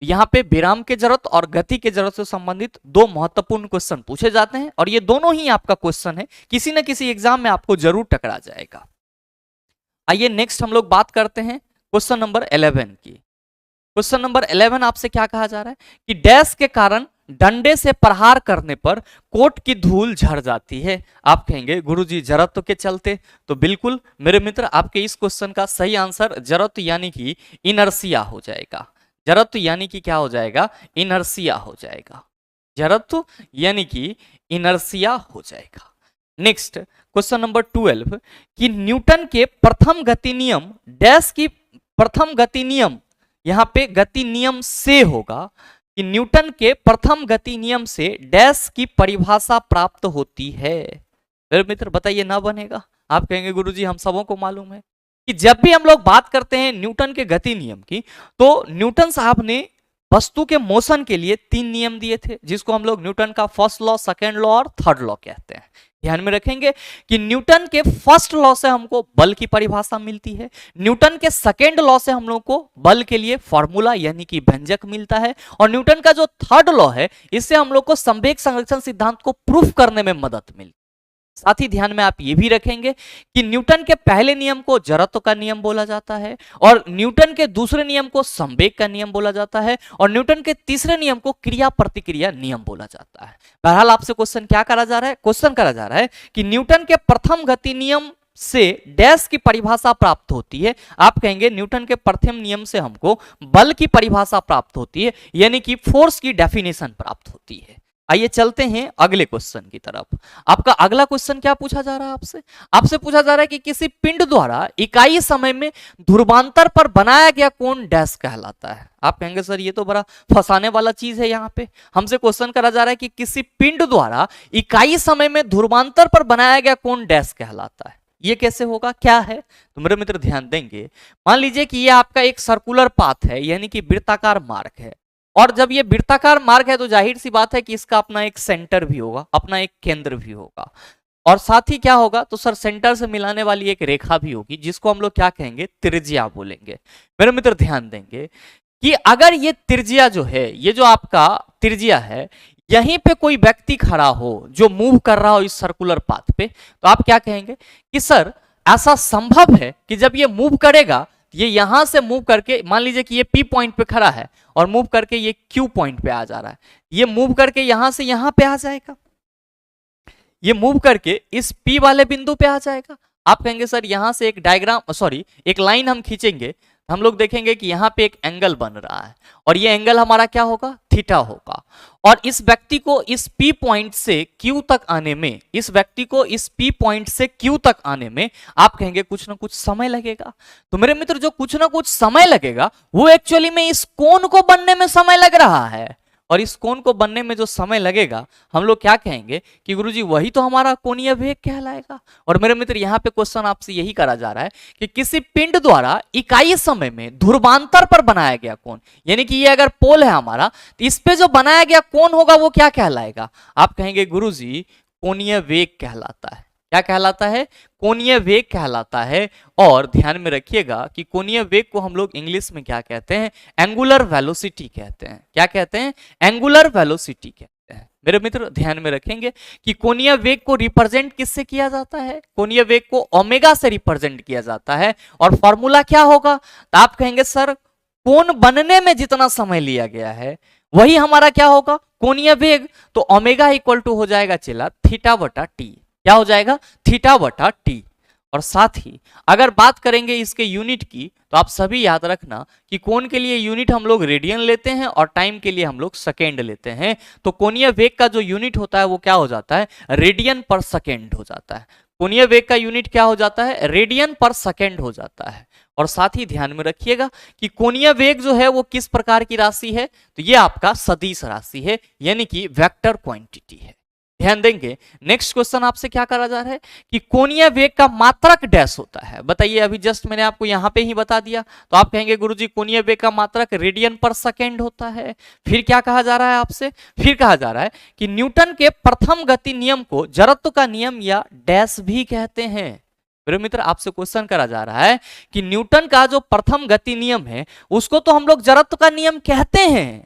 यहां पे विराम के जरत्व और गति के जरत्व से संबंधित दो महत्वपूर्ण क्वेश्चन पूछे जाते हैं और ये दोनों ही आपका क्वेश्चन है, किसी न किसी एग्जाम में आपको जरूर टकरा जाएगा। आइए नेक्स्ट हम लोग बात करते हैं क्वेश्चन नंबर 11 की। क्वेश्चन नंबर 11 आपसे क्या कहा जा रहा है कि डैश के कारण डंडे से प्रहार करने पर कोट की धूल झड़ जाती है। आप कहेंगे गुरुजी जरत्व के चलते। तो बिल्कुल मेरे मित्र आपके इस क्वेश्चन का सही आंसर जरत्व यानी कि इनर्शिया हो जाएगा। जरत्व यानी कि क्या हो जाएगा? इनर्शिया हो जाएगा। जरत्व यानी कि इनर्शिया हो जाएगा। नेक्स्ट क्वेश्चन नंबर 12 कि न्यूटन के प्रथम गति नियम डैश की प्रथम गति नियम, यहां पे गति नियम से होगा कि न्यूटन के प्रथम गति नियम से डैश की परिभाषा प्राप्त होती है। मेरे मित्र बताइए ना बनेगा? आप कहेंगे गुरुजी हम सबों को मालूम है कि जब भी हम लोग बात करते हैं न्यूटन के गति नियम की तो न्यूटन साहब ने वस्तु के मोशन के लिए 3 नियम दिए थे, जिसको हम लोग न्यूटन का फर्स्ट लॉ, सेकेंड लॉ और थर्ड लॉ कहते हैं। ध्यान में रखेंगे कि न्यूटन के फर्स्ट लॉ से हमको बल की परिभाषा मिलती है, न्यूटन के सेकेंड लॉ से हम लोग को बल के लिए फॉर्मूला यानी कि व्यंजक मिलता है, और न्यूटन का जो थर्ड लॉ है इससे हम लोग को संवेग संरक्षण सिद्धांत को प्रूफ करने में मदद मिलती है। साथ ही ध्यान में आप ये भी रखेंगे कि न्यूटन के पहले नियम को जड़त्व का नियम बोला जाता है, और न्यूटन के दूसरे नियम को संवेग का नियम बोला जाता है, और न्यूटन के तीसरे नियम को क्रिया प्रतिक्रिया नियम बोला जाता है। बहरहाल आपसे क्वेश्चन क्या करा जा रहा है, क्वेश्चन करा जा रहा है कि न्यूटन के प्रथम गति नियम से डैश की परिभाषा प्राप्त होती है। आप कहेंगे न्यूटन के प्रथम नियम से हमको बल की परिभाषा प्राप्त होती है, यानी कि फोर्स की डेफिनेशन प्राप्त होती है। आइए चलते हैं अगले क्वेश्चन की तरफ। आपका अगला क्वेश्चन क्या पूछा जा रहा है आपसे? आपसे पूछा जा रहा है कि किसी पिंड द्वारा इकाई समय में ध्रुवांतर पर बनाया गया कोण डैश कहलाता है। आप कहेंगे सर ये तो बड़ा फंसाने वाला चीज है, यहाँ पे हमसे क्वेश्चन करा जा रहा है कि किसी पिंड द्वारा इकाई समय में ध्रुवांतर पर बनाया गया कोण डैश कहलाता है। ये कैसे होगा, क्या है? तो मेरे मित्र ध्यान देंगे, मान लीजिए कि ये आपका एक सर्कुलर पाथ है, यानी कि वृत्ताकार मार्ग है, और जब ये वृत्ताकार मार्ग है तो जाहिर सी बात है कि इसका अपना एक सेंटर भी होगा, अपना एक केंद्र भी होगा, और साथ ही क्या होगा, तो सर सेंटर से मिलाने वाली एक रेखा भी होगी, जिसको हम लोग क्या कहेंगे, त्रिज्या बोलेंगे। मेरे मित्र ध्यान देंगे कि अगर ये त्रिज्या जो है, ये जो आपका त्रिज्या है, यहीं पे कोई व्यक्ति खड़ा हो जो मूव कर रहा हो इस सर्कुलर पाथ पे, तो आप क्या कहेंगे कि सर ऐसा संभव है कि जब ये मूव करेगा, ये यहां से मूव करके, मान लीजिए कि ये P पॉइंट पे खड़ा है और मूव करके ये Q पॉइंट पे आ जा रहा है, ये मूव करके यहां से यहां पे आ जाएगा, ये मूव करके इस P वाले बिंदु पे आ जाएगा। आप कहेंगे सर यहां से एक डायग्राम, सॉरी एक लाइन हम खींचेंगे, हम लोग देखेंगे कि यहाँ पे एक एंगल बन रहा है, और ये एंगल हमारा क्या होगा, थीटा होगा, और इस व्यक्ति को इस P पॉइंट से Q तक आने में, इस व्यक्ति को इस P पॉइंट से Q तक आने में आप कहेंगे कुछ ना कुछ समय लगेगा। तो मेरे मित्र जो कुछ ना कुछ समय लगेगा वो एक्चुअली में इस कोण को बनने में समय लग रहा है, और इस कोण को बनने में जो समय लगेगा हम लोग क्या कहेंगे कि गुरुजी वही तो हमारा कोणीय वेग कहलाएगा। और मेरे मित्र यहाँ पे क्वेश्चन आपसे यही करा जा रहा है कि किसी पिंड द्वारा इकाई समय में ध्रुवांतर पर बनाया गया कोण, यानी कि ये अगर पोल है हमारा, तो इस पे जो बनाया गया कोण होगा वो क्या कहलाएगा? आप कहेंगे गुरुजी कोणीय वेग कहलाता है। क्या कहलाता है? कोणीय वेग कहलाता है। और ध्यान में रखिएगा कि कोणीय वेग को हम लोग इंग्लिश में क्या कहते हैं, एंगुलर वेलोसिटी कहते हैं। क्या कहते हैं? एंगुलर वेलोसिटी कहते हैं। मेरे मित्र ध्यान में रखेंगे कि कोणीय वेग को रिप्रेजेंट किससे किया जाता है? कोणीय वेग को ओमेगा से रिप्रेजेंट किया जाता है, और फॉर्मूला क्या होगा? तो आप कहेंगे सर कोण बनने में जितना समय लिया गया है वही हमारा क्या होगा, कोणीय वेग। तो ओमेगा इक्वल टू हो जाएगा चला थीटा बटा टी। क्या हो जाएगा? थीटा बटा टी। और साथ ही अगर बात करेंगे इसके यूनिट की, तो आप सभी याद रखना कि कोण के लिए यूनिट हम लोग रेडियन लेते हैं और टाइम के लिए हम लोग सेकेंड लेते हैं। तो कोणीय वेग का जो यूनिट होता है वो क्या हो जाता है, रेडियन पर सेकेंड हो जाता है। कोणीय वेग का यूनिट क्या हो जाता है, रेडियन पर सेकेंड हो जाता है। और साथ ही ध्यान में रखिएगा कि कोणीय वेग जो है वो किस प्रकार की राशि है, तो ये आपका सदिश राशि है, यानी कि वेक्टर क्वांटिटी है। ध्यान देंगे नेक्स्ट क्वेश्चन आपसे क्या करा जा रहा है कि कोणीय वेग का मात्रक डैश होता है। बताइए, अभी जस्ट मैंने आपको यहां पे ही बता दिया। तो आप कहेंगे गुरुजी कोणीय वेग का मात्रक रेडियन पर सेकेंड होता है। फिर क्या कहा जा रहा है आपसे, फिर कहा जा रहा है कि न्यूटन के प्रथम गति नियम को जड़त्व का नियम या डैश भी कहते हैं। मेरे मित्र आपसे क्वेश्चन करा जा रहा है कि न्यूटन का जो प्रथम गति नियम है उसको तो हम लोग जड़त्व का नियम कहते हैं,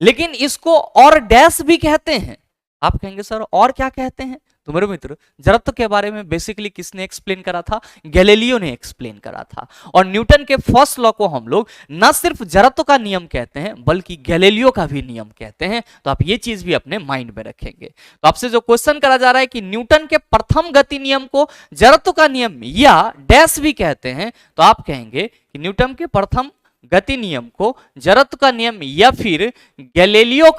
लेकिन इसको और डैश भी कहते हैं। आप कहेंगे सर और क्या कहते हैं? तो मेरे मित्र जड़त्व के बारे में बेसिकली किसने एक्सप्लेन करा था, गैलीलियो ने एक्सप्लेन करा था। और न्यूटन के फर्स्ट लॉ को हम लोग न सिर्फ जड़त्व का नियम कहते हैं बल्कि गैलीलियो का भी नियम कहते हैं। तो आप ये चीज भी अपने माइंड में रखेंगे। तो आपसे जो क्वेश्चन करा जा रहा है कि न्यूटन के प्रथम गति नियम को जड़त्व का नियम या डैश भी कहते हैं, तो आप कहेंगे कि न्यूटन के प्रथम गति नियम को जड़त्व का नियम या फिर गैलीलियो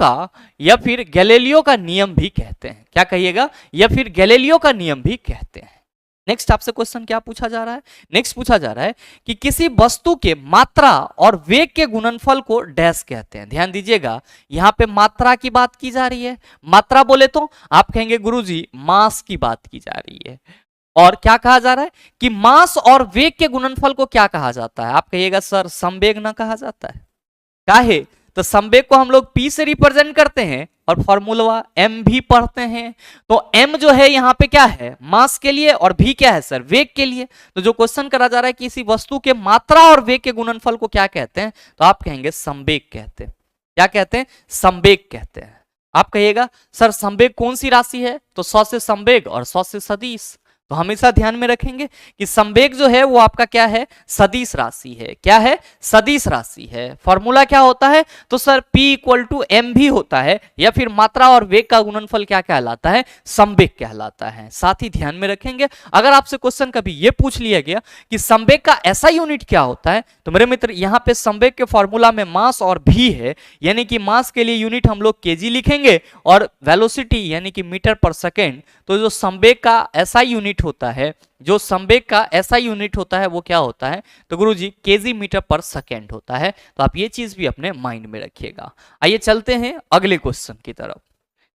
का नियम भी कहते हैं। क्या कहिएगा? या फिर गैलीलियो का नियम भी कहते हैं। नेक्स्ट आपसे क्वेश्चन क्या पूछा जा रहा है? नेक्स्ट पूछा जा रहा है कि किसी वस्तु के मात्रा और वेग के गुणनफल को डैश कहते हैं। ध्यान दीजिएगा, यहां पे मात्रा की बात की जा रही है। मात्रा बोले तो आप कहेंगे गुरुजी मास की बात की जा रही है। और क्या कहा जा रहा है कि मास और वेग के गुणनफल को क्या कहा जाता है? आप कहिएगा सर संवेग ना कहा जाता है। काहे? तो संवेग को हम लोग P से रिप्रेजेंट करते हैं और फॉर्मूला m भी पढ़ते हैं। तो m जो है यहाँ पे क्या है, मास के लिए, और v क्या है सर, वेग के लिए। तो जो क्वेश्चन करा जा रहा है कि किसी वस्तु के मात्रा और वेग के गुणनफल को क्या कहते हैं, तो आप कहेंगे संवेग कहते हैं। क्या कहते हैं, संवेग कहते हैं। आप कहिएगा सर संवेग कौन सी राशि है, तो 100 से संवेग और 100 से सदिश। तो हमेशा ध्यान में रखेंगे कि संवेग जो है वो आपका क्या है, सदिश राशि है। क्या है, सदिश राशि है। फॉर्मूला क्या होता है, तो sir P equal to M भी होता है, या फिर मात्रा और वेग का गुणनफल क्या कहलाता है, संवेग कहलाता है। साथ ही ध्यान में रखेंगे अगर आपसे क्वेश्चन कभी ये पूछ लिया गया कि संवेग का ऐसा यूनिट क्या होता है, तो मेरे मित्र यहाँ पे संवेग के फॉर्मूला में मास और भी है, यानी कि मास के लिए यूनिट हम लोग केजी लिखेंगे और वेलोसिटी यानी कि मीटर पर सेकेंड। तो जो संवेग का ऐसा यूनिट होता है, जो संवेग का ऐसा यूनिट होता है वो क्या होता है, तो गुरुजी केजी मीटर पर सेकेंड होता है। तो आप ये चीज भी अपने माइंड में रखिएगा। आइए चलते हैं अगले क्वेश्चन की तरफ,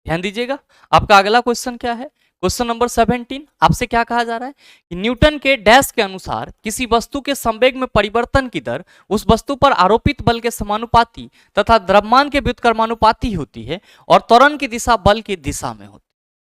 ध्यान दीजिएगा। आपका अगला क्वेश्चन क्या है, क्वेश्चन नंबर 17। आपसे क्या कहा जा रहा है कि न्यूटन के डैश के अनुसार किसी वस्तु के संवेग में परिवर्तन की दर उस वस्तु पर आरोपित बल के समानुपाती तथा द्रव्यमान के व्युत्क्रमानुपाती होती है और त्वरण की दिशा बल की दिशा में होती है।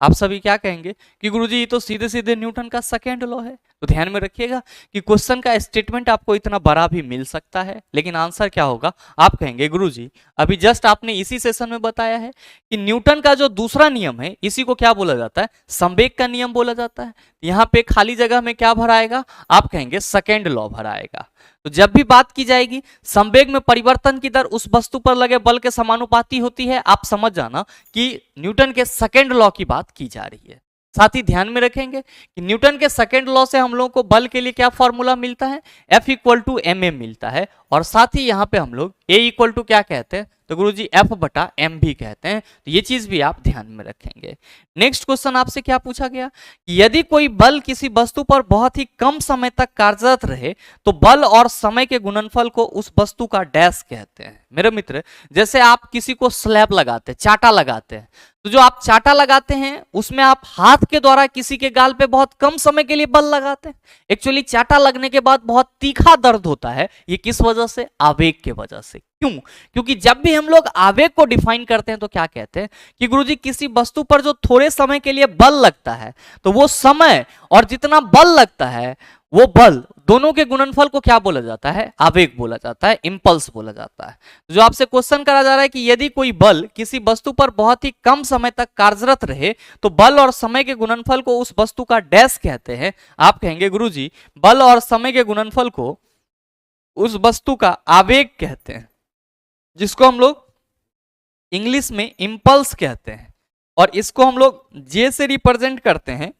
आप सभी क्या कहेंगे कि गुरुजी ये तो सीधे सीधे न्यूटन का सेकेंड लॉ है। तो ध्यान में रखिएगा कि क्वेश्चन का स्टेटमेंट आपको इतना बड़ा भी मिल सकता है, लेकिन आंसर क्या होगा, आप कहेंगे गुरुजी अभी जस्ट आपने इसी सेशन में बताया है कि न्यूटन का जो दूसरा नियम है इसी को क्या बोला जाता है, संवेग का नियम बोला जाता है। यहाँ पे खाली जगह में क्या भराएगा, आप कहेंगे सेकेंड लॉ भराएगा। तो जब भी बात की जाएगी संवेग में परिवर्तन की दर उस वस्तु पर लगे बल के समानुपाती होती है, आप समझ जाना कि न्यूटन के सेकेंड लॉ की बात की जा रही है। साथ ही ध्यान में रखेंगे कि न्यूटन के सेकेंड लॉ से हम लोगों को बल के लिए क्या फॉर्मूला मिलता है, F इक्वल टू एम मिलता है। और साथ ही यहाँ पे हम लोग A इक्वल टू क्या कहते हैं, तो गुरुजी F बटा m भी कहते हैं। तो ये चीज भी आप ध्यान में रखेंगे। नेक्स्ट क्वेश्चन आपसे क्या पूछा गया कि यदि कोई बल किसी वस्तु पर बहुत ही कम समय तक कार्यरत रहे तो बल और समय के गुणनफल को उस वस्तु का डैश कहते हैं। मेरे मित्र जैसे आप किसी को स्लैब लगाते हैं, चाटा लगाते हैं, तो जो आप चाटा लगाते हैं उसमें आप हाथ के द्वारा किसी के गाल पे बहुत कम समय के लिए बल लगाते हैं। एक्चुअली चाटा लगने के बाद बहुत तीखा दर्द होता है, ये किस वजह से, आवेग के वजह से। क्यों, क्योंकि जब भी हम लोग आवेग को डिफाइन करते हैं तो क्या कहते हैं कि गुरुजी किसी वस्तु पर जो थोड़े समय के लिए बल लगता है तो वो समय और जितना बल लगता है वो बल दोनों के गुणनफल को क्या बोला जाता है, आवेग बोला जाता है, इंपल्स बोला जाता है। जो आपसे क्वेश्चन करा जा रहा है कि यदि कोई बल किसी वस्तु पर बहुत ही कम समय तक कार्यरत रहे तो बल और समय के गुणनफल को उस वस्तु का डैश कहते हैं। आप कहेंगे गुरुजी बल और समय के गुणनफल को उस वस्तु का आवेग कहते हैं, जिसको हम लोग इंग्लिश में इंपल्स कहते हैं। और इसको हम लोग जे से रिप्रेजेंट करते हैं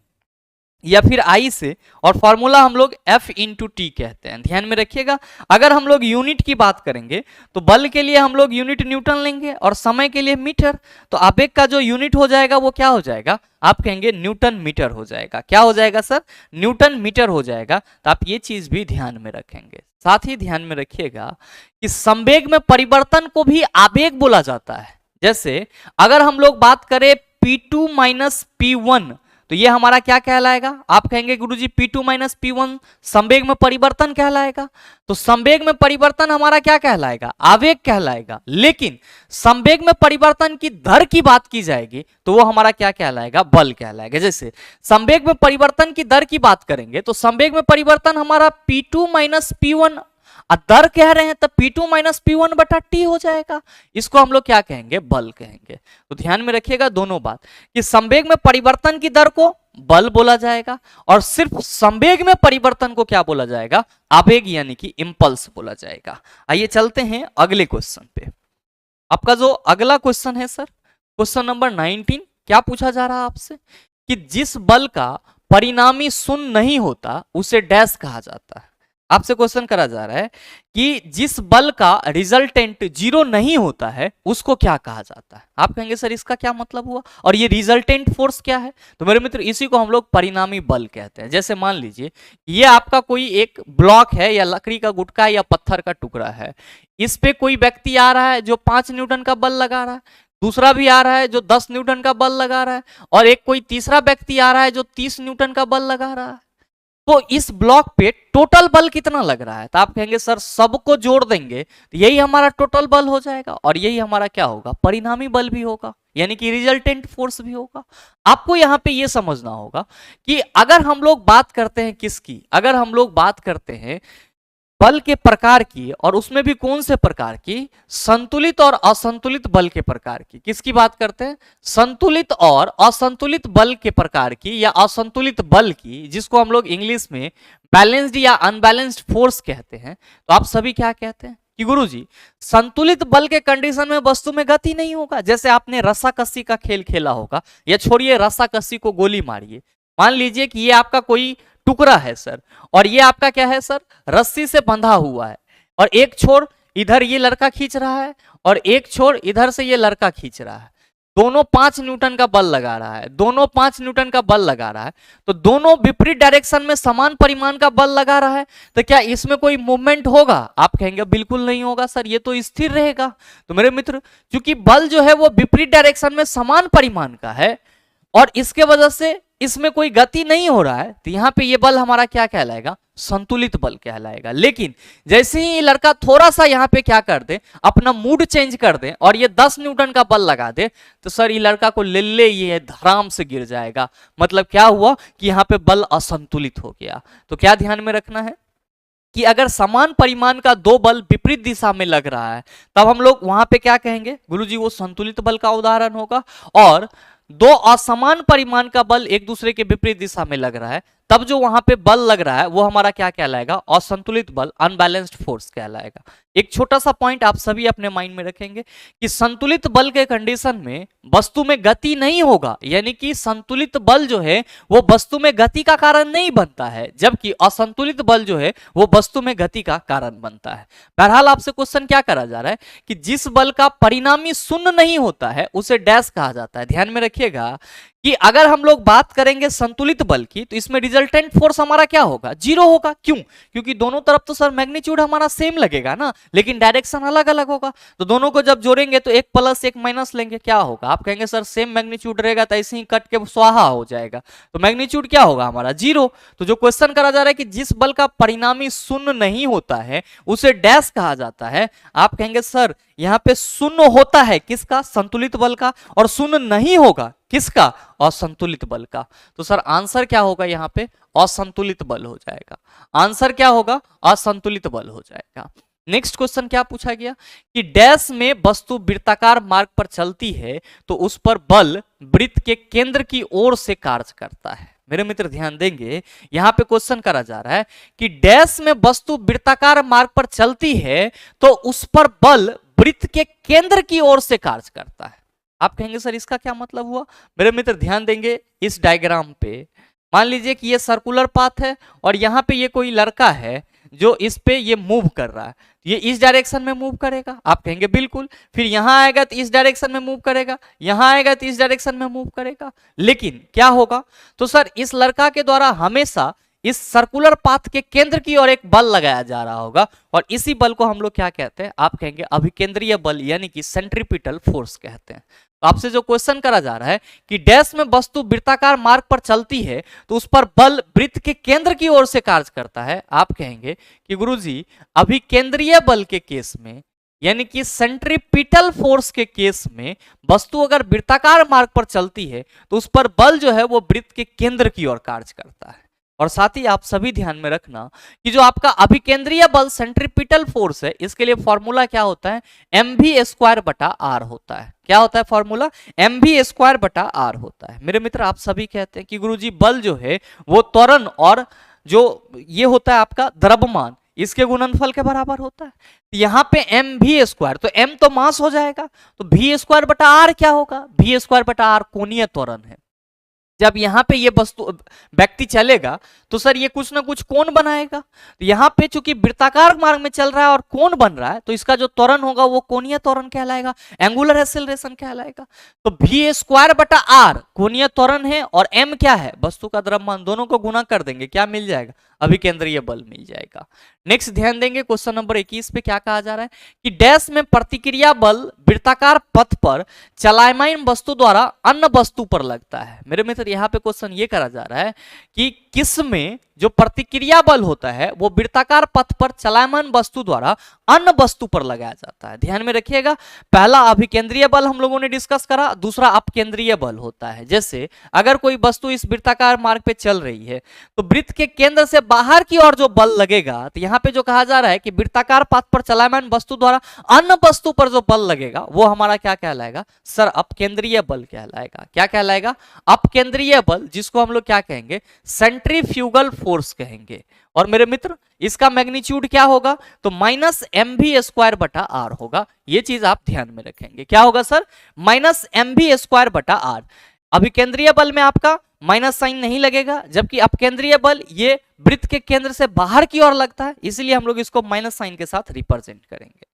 या फिर आई से, और फॉर्मूला हम लोग F इंटू टी कहते हैं। ध्यान में रखिएगा अगर हम लोग यूनिट की बात करेंगे तो बल के लिए हम लोग यूनिट न्यूटन लेंगे और समय के लिए मीटर। तो आवेग का जो यूनिट हो जाएगा वो क्या हो जाएगा, आप कहेंगे न्यूटन मीटर हो जाएगा। क्या हो जाएगा सर, न्यूटन मीटर हो जाएगा। तो आप ये चीज भी ध्यान में रखेंगे। साथ ही ध्यान में रखिएगा कि संवेग में परिवर्तन को भी आवेग बोला जाता है। जैसे अगर हम लोग बात करें P2 माइनस P1 तो ये हमारा क्या कहलाएगा, आप कहेंगे गुरुजी P2 माइनस P1 संवेग में परिवर्तन कहलाएगा। तो संवेग में परिवर्तन हमारा क्या कहलाएगा, आवेग कहलाएगा। लेकिन संवेग में परिवर्तन की दर की बात की जाएगी तो वो हमारा क्या कहलाएगा, बल कहलाएगा। जैसे संवेग में परिवर्तन की दर की बात करेंगे तो संवेग में परिवर्तन हमारा P2 माइनस P1, दर कह रहे हैं तो P2 माइनस P1 बटा T हो जाएगा। इसको हम लोग क्या कहेंगे, बल कहेंगे। तो ध्यान में रखिएगा दोनों बात कि संवेग में परिवर्तन की दर को बल बोला जाएगा और सिर्फ संवेग में परिवर्तन को क्या बोला जाएगा, आवेग यानी कि इंपल्स बोला जाएगा। आइए चलते हैं अगले क्वेश्चन पे। आपका जो अगला क्वेश्चन है सर, क्वेश्चन नंबर 19, क्या पूछा जा रहा है आपसे कि जिस बल का परिणामी शून्य नहीं होता उसे डैश कहा जाता है। आपसे क्वेश्चन करा जा रहा है कि जिस बल का रिजल्टेंट जीरो नहीं होता है उसको क्या कहा जाता है। आप कहेंगे सर इसका क्या मतलब हुआ और ये रिजल्टेंट फोर्स क्या है, तो मेरे मित्र इसी को हम लोग परिणामी बल कहते हैं। जैसे मान लीजिए ये आपका कोई एक ब्लॉक है या लकड़ी का गुटका या पत्थर का टुकड़ा है, इस पे कोई व्यक्ति आ रहा है जो 5 न्यूटन का बल लगा रहा है, दूसरा भी आ रहा है जो 10 न्यूटन का बल लगा रहा है, और एक कोई तीसरा व्यक्ति आ रहा है जो 30 न्यूटन का बल लगा रहा है। तो इस ब्लॉक पे टोटल बल कितना लग रहा है, तो आप कहेंगे सर सबको जोड़ देंगे तो यही हमारा टोटल बल हो जाएगा और यही हमारा क्या होगा, परिणामी बल भी होगा, यानी कि रिजल्टेंट फोर्स भी होगा। आपको यहां पे ये समझना होगा कि अगर हम लोग बात करते हैं किसकी, अगर हम लोग बात करते हैं बल के प्रकार की, और उसमें भी कौन से प्रकार की, संतुलित और असंतुलित बल के प्रकार की, किसकी बात करते हैं, संतुलित और असंतुलित बल के प्रकार की या असंतुलित बल की, जिसको हम लोग इंग्लिश में बैलेंस्ड या अनबैलेंस्ड फोर्स कहते हैं। तो आप सभी क्या कहते हैं कि गुरुजी संतुलित बल के कंडीशन में वस्तु में गति नहीं होगा। जैसे आपने रस्साकसी का खेल खेला होगा, या छोड़िए रस्साकसी को गोली मारिए, मान लीजिए कि ये आपका कोई टुकड़ा है सर, और ये आपका क्या है सर, रस्सी से बंधा हुआ है, और एक छोर इधर ये लड़का खींच रहा है और एक छोर इधर से ये लड़का खींच रहा है। दोनों 5 न्यूटन का बल लगा रहा है, दोनों 5 न्यूटन का बल लगा रहा है, तो दोनों विपरीत डायरेक्शन में समान परिमाण का बल लगा रहा है, तो क्या इसमें कोई मूवमेंट होगा? आप कहेंगे बिल्कुल नहीं होगा सर, ये तो स्थिर रहेगा। तो मेरे मित्र, क्योंकि बल जो है वो विपरीत डायरेक्शन में समान परिमाण का है और इसके वजह से इसमें कोई गति नहीं हो रहा है, तो यहां पे ये बल हमारा क्या कहलाएगा, संतुलित बल कहलाएगा। लेकिन जैसे ही ये लड़का थोड़ा सा यहाँ पे क्या कर दे, अपना मूड चेंज कर दे और ये 10 न्यूटन का बल लगा दे, तो सर ये लड़का को ले ये धड़ाम से गिर जाएगा। मतलब क्या हुआ कि यहाँ पे बल असंतुलित हो गया। तो क्या ध्यान में रखना है कि अगर समान परिमाण का दो बल विपरीत दिशा में लग रहा है, तब हम लोग वहां पे क्या कहेंगे, गुरुजी वो संतुलित बल का उदाहरण होगा। और दो असमान परिमाण का बल एक दूसरे के विपरीत दिशा में लग रहा है, तब जो वहां पे बल लग रहा है वो हमारा क्या कहलाएगा, असंतुलित बल, अनबैलेंस्ड फोर्स कहलाएगा। एक छोटा सा पॉइंट आप सभी अपने माइंड में रखेंगे कि संतुलित बल के कंडीशन में वस्तु में गति नहीं होगा, यानी कि संतुलित बल जो है वो वस्तु में गति का कारण नहीं बनता है, जबकि असंतुलित बल जो है वो वस्तु में गति का कारण बनता है। बहरहाल आपसे क्वेश्चन क्या करा जा रहा है कि जिस बल का परिणामी शून्य नहीं होता है उसे डैश कहा जाता है। ध्यान में रखिएगा कि अगर हम लोग बात करेंगे संतुलित बल की, तो इसमें रिजल्टेंट फोर्स हमारा क्या होगा, 0 होगा। क्यों? क्योंकि दोनों तरफ तो सर मैग्नीट्यूड हमारा सेम लगेगा ना, लेकिन डायरेक्शन अलग अलग होगा। तो दोनों को जब जोड़ेंगे तो एक प्लस एक माइनस लेंगे, क्या होगा, आप कहेंगे सर सेम मैग्नीट्यूड रहेगा तो ऐसे ही कट के स्वाहा हो जाएगा, तो मैग्नीट्यूड क्या होगा हमारा, 0। तो जो क्वेश्चन करा जा रहा है कि जिस बल का परिणामी शून्य नहीं होता है उसे डैश कहा जाता है, आप कहेंगे सर यहां पे शून्य होता है किसका, संतुलित बल का, और शून्य नहीं होगा किसका, असंतुलित बल का। तो सर आंसर क्या होगा, यहां पे असंतुलित बल हो जाएगा। आंसर क्या होगा, असंतुलित बल हो जाएगा। नेक्स्ट क्वेश्चन क्या पूछा गया कि डैश में वस्तु वृत्ताकार मार्ग पर चलती है तो उस पर बल वृत्त के केंद्र की ओर से कार्य करता है। मेरे मित्र ध्यान देंगे, यहां पे क्वेश्चन करा जा रहा है कि डैश में वस्तु वृत्ताकार मार्ग पर चलती है तो उस पर बल वृत्त के केंद्र की ओर से कार्य करता है। आप कहेंगे सर इसका क्या मतलब हुआ। मेरे मित्र ध्यान देंगे इस डायग्राम पे, मान लीजिए कि ये सर्कुलर पाथ है और यहाँ पे ये कोई लड़का है जो इस पे ये मूव कर रहा है, ये इस डायरेक्शन में मूव करेगा, आप कहेंगे बिल्कुल। फिर यहां आएगा तो इस डायरेक्शन में मूव करेगा, यहां आएगा तो इस डायरेक्शन में मूव करेगा। लेकिन क्या होगा, तो सर इस लड़का के द्वारा हमेशा इस सर्कुलर पाथ के केंद्र की ओर एक बल लगाया जा रहा होगा, और इसी बल को हम लोग क्या कहते हैं, आप कहेंगे अभिकेंद्रीय बल, यानी कि सेंट्रीपिटल फोर्स कहते हैं। तो आपसे जो क्वेश्चन करा जा रहा है कि डैश में वस्तु वृत्ताकार मार्ग पर चलती है तो उस पर बल वृत्त के केंद्र की ओर से कार्य करता है, आप कहेंगे कि गुरुजी अभिकेंद्रीय बल के केस में, यानी कि सेंट्रीपिटल फोर्स के केस में, वस्तु अगर वृत्ताकार मार्ग पर चलती है तो उस पर बल जो है वो वृत्त के केंद्र की ओर कार्य करता है। और साथ ही आप सभी ध्यान में रखना कि जो आपका अभिकेंद्रीय बल सेंट्रीपिटल फोर्स है, इसके लिए फॉर्मूला क्या होता है, mv²/r होता है। क्या होता है फॉर्मूला, mv²/r होता है। मेरे मित्र आप सभी कहते हैं कि गुरुजी बल जो है वो त्वरण और जो ये होता है आपका द्रव्यमान, इसके गुणनफल के बराबर होता है। यहाँ पे mv², तो m तो मास हो जाएगा, तो v²/r क्या होगा, v²/r कोणीय त्वरण है। जब यहाँ पे ये वस्तु व्यक्ति चलेगा तो सर ये कुछ ना कुछ कोण बनाएगा, तो यहाँ पे चूंकि वृत्ताकार मार्ग में चल रहा है और कोण बन रहा है, तो इसका जो त्वरण होगा वो कोणीय त्वरण कहलाएगा, एंगुलर एक्सेलरेशन कहलाएगा। तो v²/r कोणीय त्वरण है और m क्या है, वस्तु का द्रव्यमान, दोनों को गुना कर देंगे, क्या मिल जाएगा, अभिकेंद्रीय बल मिल जाएगा। नेक्स्ट ध्यान देंगे क्वेश्चन नंबर 21 पे क्या कहा जा रहा है कि डैश में प्रतिक्रिया बल वृत्ताकार पथ पर चलायमान वस्तु द्वारा अन्य वस्तु पर लगता है। मेरे मित्र यहाँ पे क्वेश्चन ये करा जा रहा है कि किसमें जो प्रतिक्रिया बल होता है वो वृत्ताकार पथ पर चलायमान वस्तु द्वारा अन्य वस्तु पर लगाया जाता है। ध्यान में रखिएगा, पहला अभिकेंद्रीय बल हम लोगों ने डिस्कस करा, दूसरा अपकेंद्रीय बल होता है। जैसे अगर कोई वस्तु इस वृत्ताकार मार्ग पे चल रही है तो वृत्त के केंद्र से बाहर की ओर जो बल लगेगा, तो यहाँ पे जो कहा जा रहा है कि वृत्ताकार पथ पर चलायमान वस्तु द्वारा अन्य वस्तु पर जो बल लगेगा वो हमारा क्या कहलाएगा सर? अपकेंद्रीय बल कहलाएगा। क्या कहलाएगा? अपकेंद्रीय बल, जिसको हम लोग क्या कहेंगे? सेंट्रीफ्यूगल फोर्स कहेंगे। और मेरे मित्र इसका मैग्नीट्यूड क्या होगा? तो -mv² होगा। ये चीज आप ध्यान में रखेंगे। क्या होगा सर? -mv²। अभिकेंद्रीय बल में आपका माइनस साइन नहीं लगेगा, जबकि अपकेंद्रीय बल ये वृत्त के केंद्र से बाहर की ओर लगता है, इसलिए हम लोग इसको माइनस साइन के साथ रिप्रेजेंट करेंगे।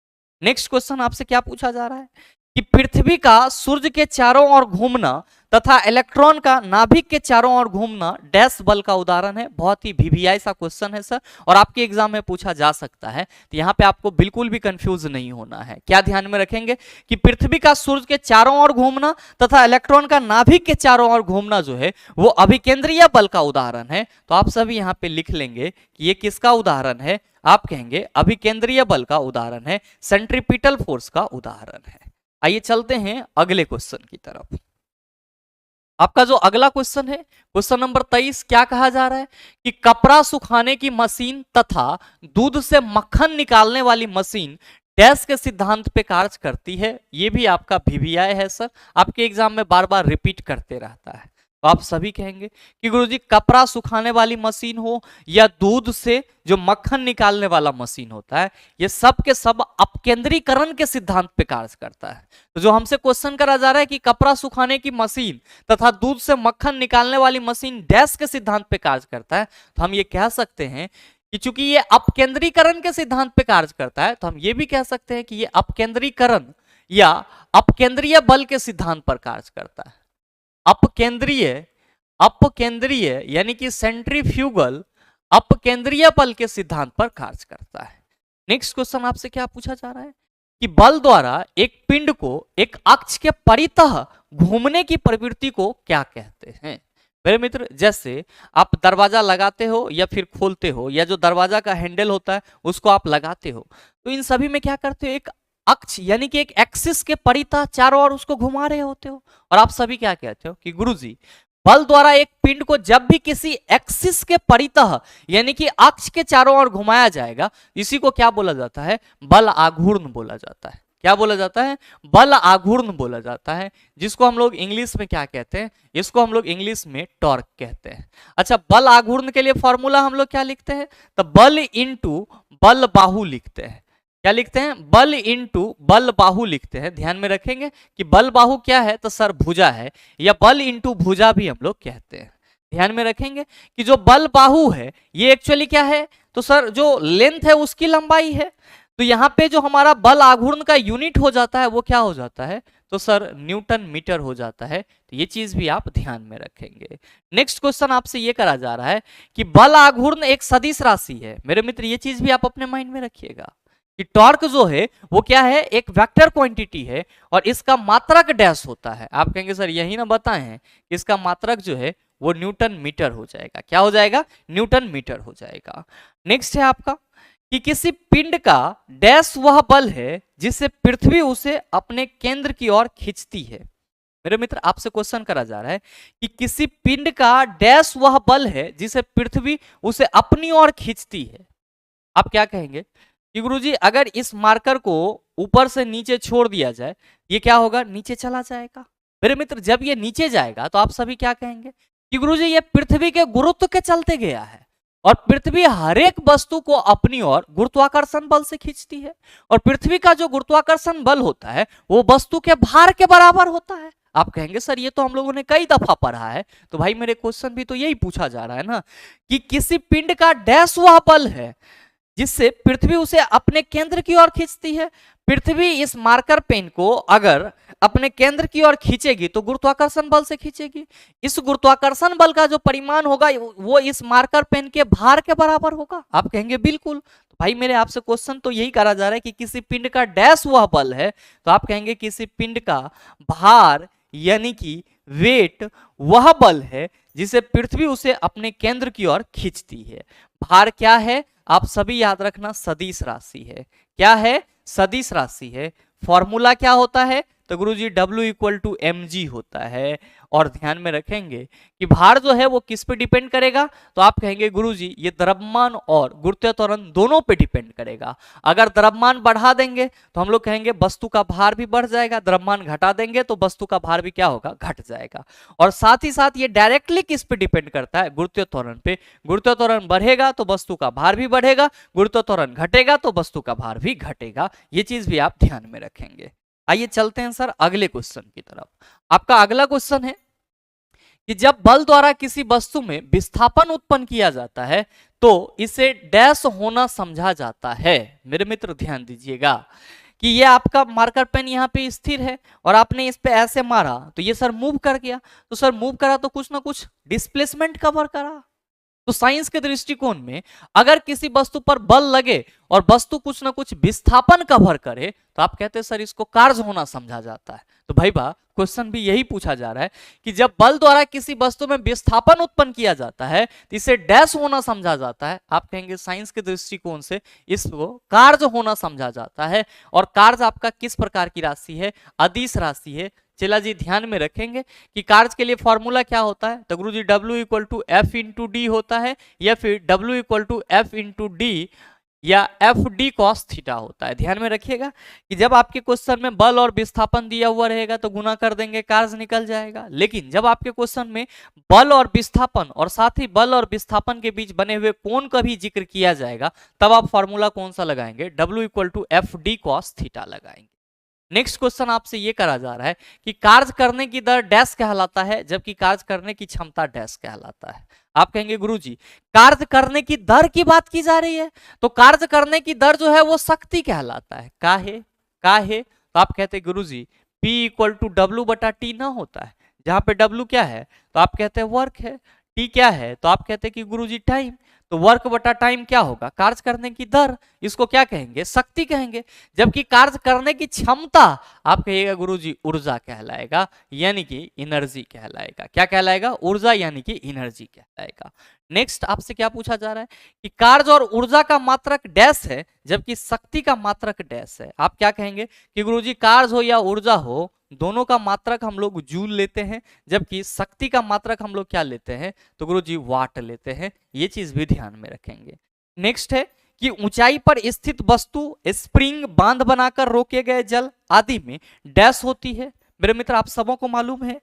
नेक्स्ट क्वेश्चन आपसे क्या पूछा जा रहा है कि पृथ्वी का सूर्य के चारों ओर घूमना तथा इलेक्ट्रॉन का नाभिक के चारों ओर घूमना डैश बल का उदाहरण है। बहुत ही वीवीआई सा क्वेश्चन है सर, और आपके एग्जाम में पूछा जा सकता है, तो यहाँ पे आपको बिल्कुल भी कंफ्यूज नहीं होना है। क्या ध्यान में रखेंगे कि पृथ्वी का सूर्य के चारों ओर घूमना तथा इलेक्ट्रॉन का नाभिक के चारों ओर घूमना जो है वो अभिकेंद्रीय बल का उदाहरण है। तो आप सभी यहाँ पे लिख लेंगे कि ये किसका उदाहरण है? आप कहेंगे अभिकेंद्रीय बल का उदाहरण है, सेंट्रीपिटल फोर्स का उदाहरण है। आइए चलते हैं अगले क्वेश्चन की तरफ। आपका जो अगला क्वेश्चन है, क्वेश्चन नंबर 23, क्या कहा जा रहा है कि कपड़ा सुखाने की मशीन तथा दूध से मक्खन निकालने वाली मशीन डैश के सिद्धांत पे कार्य करती है। ये भी आपका वीवीआई है सर, आपके एग्जाम में बार बार रिपीट करते रहता है। तो आप सभी कहेंगे कि गुरुजी कपड़ा सुखाने वाली मशीन हो या दूध से जो मक्खन निकालने वाला मशीन होता है, ये सब के सब अपकेंद्रीकरण के सिद्धांत पे कार्य करता है। तो जो हमसे क्वेश्चन करा जा रहा है कि कपड़ा सुखाने की मशीन तथा दूध से मक्खन निकालने वाली मशीन डैश के सिद्धांत पे कार्य करता है, तो हम ये कह सकते हैं कि चूंकि ये अपकेंद्रीकरण के सिद्धांत पे कार्य करता है, तो हम ये भी कह सकते हैं कि ये अपकेंद्रीकरण या अपकेंद्रीय बल के सिद्धांत पर कार्य करता है। अपकेंद्रीय यानी कि सेंट्रीफ्यूगल अपकेंद्रीय बल के सिद्धांत पर कार्य करता है। नेक्स्ट क्वेश्चन आपसे क्या पूछा जा रहा है कि बल द्वारा एक पिंड को एक अक्ष के परितः घूमने की प्रवृत्ति को क्या कहते हैं? मेरे मित्र, जैसे आप दरवाजा लगाते हो या फिर खोलते हो, या जो दरवाजा का हैंडल होता है उसको आप लगाते हो, तो इन सभी में क्या करते हो? एक अक्ष यानी कि एक एक्सिस के परितः चारों ओर उसको घुमा रहे होते हो। और आप सभी क्या कहते हो कि गुरुजी बल द्वारा एक पिंड को जब भी किसी एक्सिस के परितः यानी कि अक्ष के चारों ओर घुमाया जाएगा, इसी को क्या बोला जाता है? बल आघूर्ण बोला जाता है। क्या बोला जाता है? बल आघूर्ण बोला जाता है, जिसको हम लोग इंग्लिश में क्या कहते हैं? इसको हम लोग इंग्लिश में टॉर्क कहते हैं। अच्छा, बल आघूर्ण के लिए फॉर्मूला हम लोग क्या लिखते हैं? तो बल इंटू बल बाहु लिखते हैं। क्या लिखते हैं? बल इंटू बल बाहु लिखते हैं। ध्यान में रखेंगे कि बल बाहु क्या है? तो सर भुजा है, या बल इंटू भुजा भी हम लोग कहते हैं। ध्यान में रखेंगे कि जो बल बाहु है ये एक्चुअली क्या है? तो सर जो लेंथ है उसकी लंबाई है। तो यहाँ पे जो हमारा बल आघूर्ण का यूनिट हो जाता है वो क्या हो जाता है? तो सर न्यूटन मीटर हो जाता है। तो ये चीज भी आप ध्यान में रखेंगे। नेक्स्ट क्वेश्चन आपसे ये करा जा रहा है कि बल आघूर्ण एक सदिश राशि है। मेरे मित्र, ये चीज भी आप अपने माइंड में रखिएगा कि टॉर्क जो है वो क्या है? एक वेक्टर क्वांटिटी है, और इसका मात्रक डैश होता है। आप कहेंगे सर यही ना बताए हैं, इसका मात्रक जो है वो न्यूटन मीटर हो जाएगा। क्या हो जाएगा? न्यूटन मीटर हो जाएगा। नेक्स्ट है आपका कि किसी पिंड का डैश वह बल है जिससे पृथ्वी उसे अपने केंद्र की ओर खींचती है। मेरे मित्र, आपसे क्वेश्चन करा जा रहा है कि किसी पिंड का डैश वह बल है जिसे पृथ्वी उसे अपनी ओर खींचती है। आप क्या कहेंगे कि गुरुजी अगर इस मार्कर को ऊपर से नीचे छोड़ दिया जाए, ये क्या होगा? नीचे चला जाएगा। मेरे मित्र, जब ये नीचे जाएगा तो आप सभी क्या कहेंगे कि गुरुजी ये पृथ्वी के गुरुत्व के चलते गया है, और पृथ्वी हर एक वस्तु को अपनी ओर गुरुत्वाकर्षण बल से खींचती है, और पृथ्वी का जो गुरुत्वाकर्षण बल होता है वो वस्तु के भार के बराबर होता है। आप कहेंगे सर ये तो हम लोगों ने कई दफा पढ़ा है। तो भाई मेरे क्वेश्चन भी तो यही पूछा जा रहा है ना कि किसी पिंड का डैश वह बल है जिससे पृथ्वी उसे अपने केंद्र की ओर खींचती है। पृथ्वी इस मार्कर पेन को अगर अपने केंद्र की ओर खींचेगी तो गुरुत्वाकर्षण बल से खींचेगी। इस गुरुत्वाकर्षण बल का जो परिमाण होगा वो इस मार्कर पेन के भार के बराबर होगा। आप कहेंगे बिल्कुल। तो भाई मेरे आपसे क्वेश्चन तो यही करा जा रहा है कि किसी पिंड का डैश वह बल है, तो आप कहेंगे किसी पिंड का भार यानी कि वेट वह बल है जिसे पृथ्वी उसे अपने केंद्र की ओर खींचती है। भार क्या है, आप सभी याद रखना, सदिश राशि है। क्या है, सदिश राशि है। फॉर्मूला क्या होता है, तो गुरुजी W इक्वल टू mg होता है। और ध्यान में रखेंगे कि भार जो है वो किस पे डिपेंड करेगा, तो आप कहेंगे गुरुजी ये द्रव्यमान और गुरुत्वीय त्वरण दोनों पे डिपेंड करेगा। अगर द्रव्यमान बढ़ा देंगे तो हम लोग कहेंगे वस्तु का भार भी बढ़ जाएगा, द्रव्यमान घटा देंगे तो वस्तु का भार भी क्या होगा, घट जाएगा। और साथ ही साथ ये डायरेक्टली किस पे डिपेंड करता है, गुरुत्वीय त्वरण पे। गुरुत्वीय त्वरण बढ़ेगा तो वस्तु का भार भी बढ़ेगा, गुरुत्वीय त्वरण घटेगा तो वस्तु का भार भी घटेगा। ये चीज भी आप ध्यान में रखेंगे। आइए चलते हैं सर अगले क्वेश्चन की तरफ। आपका अगला क्वेश्चन है कि जब बल द्वारा किसी वस्तु में विस्थापन उत्पन्न किया जाता है तो इसे डैश होना समझा जाता है। मेरे मित्र ध्यान दीजिएगा कि ये आपका मार्कर पेन यहाँ पे स्थिर है और आपने इस पे ऐसे मारा तो ये सर मूव कर गया, तो सर मूव करा तो कुछ ना कुछ डिस्प्लेसमेंट कवर करा। तो साइंस के दृष्टिकोण में अगर किसी वस्तु पर बल लगे और वस्तु कुछ ना कुछ विस्थापन कवर करे तो आप कहते हैं सर इसको कार्य होना समझा जाता है। तो भाई बा क्वेश्चन भी यही पूछा जा रहा है कि जब बल द्वारा किसी वस्तु में विस्थापन उत्पन्न किया जाता है तो इसे डैश होना समझा जाता है। आप कहेंगे साइंस के दृष्टिकोण से इसको कार्य होना समझा जाता है। और कार्य आपका किस प्रकार की राशि है, अदिश राशि है। चला जी ध्यान में रखेंगे कि कार्य के लिए फॉर्मूला क्या होता है, तो गुरु जी W equal to F into D होता है या फिर W equal to F into D या एफ डी कॉस थीटा होता है। ध्यान में रखिएगा कि जब आपके क्वेश्चन में बल और विस्थापन दिया हुआ रहेगा तो गुना कर देंगे, कार्य निकल जाएगा। लेकिन जब आपके क्वेश्चन में बल और विस्थापन और साथ ही बल और विस्थापन के बीच बने हुए कोण का भी जिक्र किया जाएगा तब आप फॉर्मूला कौन सा लगाएंगे, W equal to F D cos theta लगाएंगे। नेक्स्ट क्वेश्चन आपसे ये करा जा रहा है कि कार्य करने की दर डैश कहलाता है जबकि कार्य करने की क्षमता डैश कहलाता है। आप कहेंगे गुरुजी कार्य करने की दर की बात की जा रही है, तो कार्य करने की दर जो है वो शक्ति कहलाता है। काहे तो आप कहते हैं गुरुजी P इक्वल टू डब्ल्यू बटा टी ना होता है, जहां पे W क्या है तो आप कहते हैं वर्क है, T क्या है तो आप कहते हैं कि गुरुजी टाइम। तो वर्क बटा टाइम क्या होगा, कार्य करने की दर, इसको क्या कहेंगे, शक्ति कहेंगे। जबकि कार्य करने की क्षमता आप कहिएगा गुरुजी ऊर्जा कहलाएगा, यानी कि एनर्जी कहलाएगा। क्या कहलाएगा, ऊर्जा यानी कि एनर्जी कहलाएगा। नेक्स्ट आपसे क्या पूछा जा रहा है कि कार्य और ऊर्जा का मात्रक डैश है जबकि शक्ति का मात्रक डैश है। आप क्या कहेंगे कि गुरुजी कार्य हो या ऊर्जा हो दोनों का मात्रक हम लोग जूल लेते हैं जबकि शक्ति का मात्रक हम लोग क्या लेते हैं, तो गुरुजी वाट लेते हैं। ये चीज भी ध्यान में रखेंगे। नेक्स्ट है कि ऊंचाई पर स्थित वस्तु स्प्रिंग, बांध बनाकर रोके गए जल आदि में डैश होती है। मेरे मित्र आप सबों को मालूम है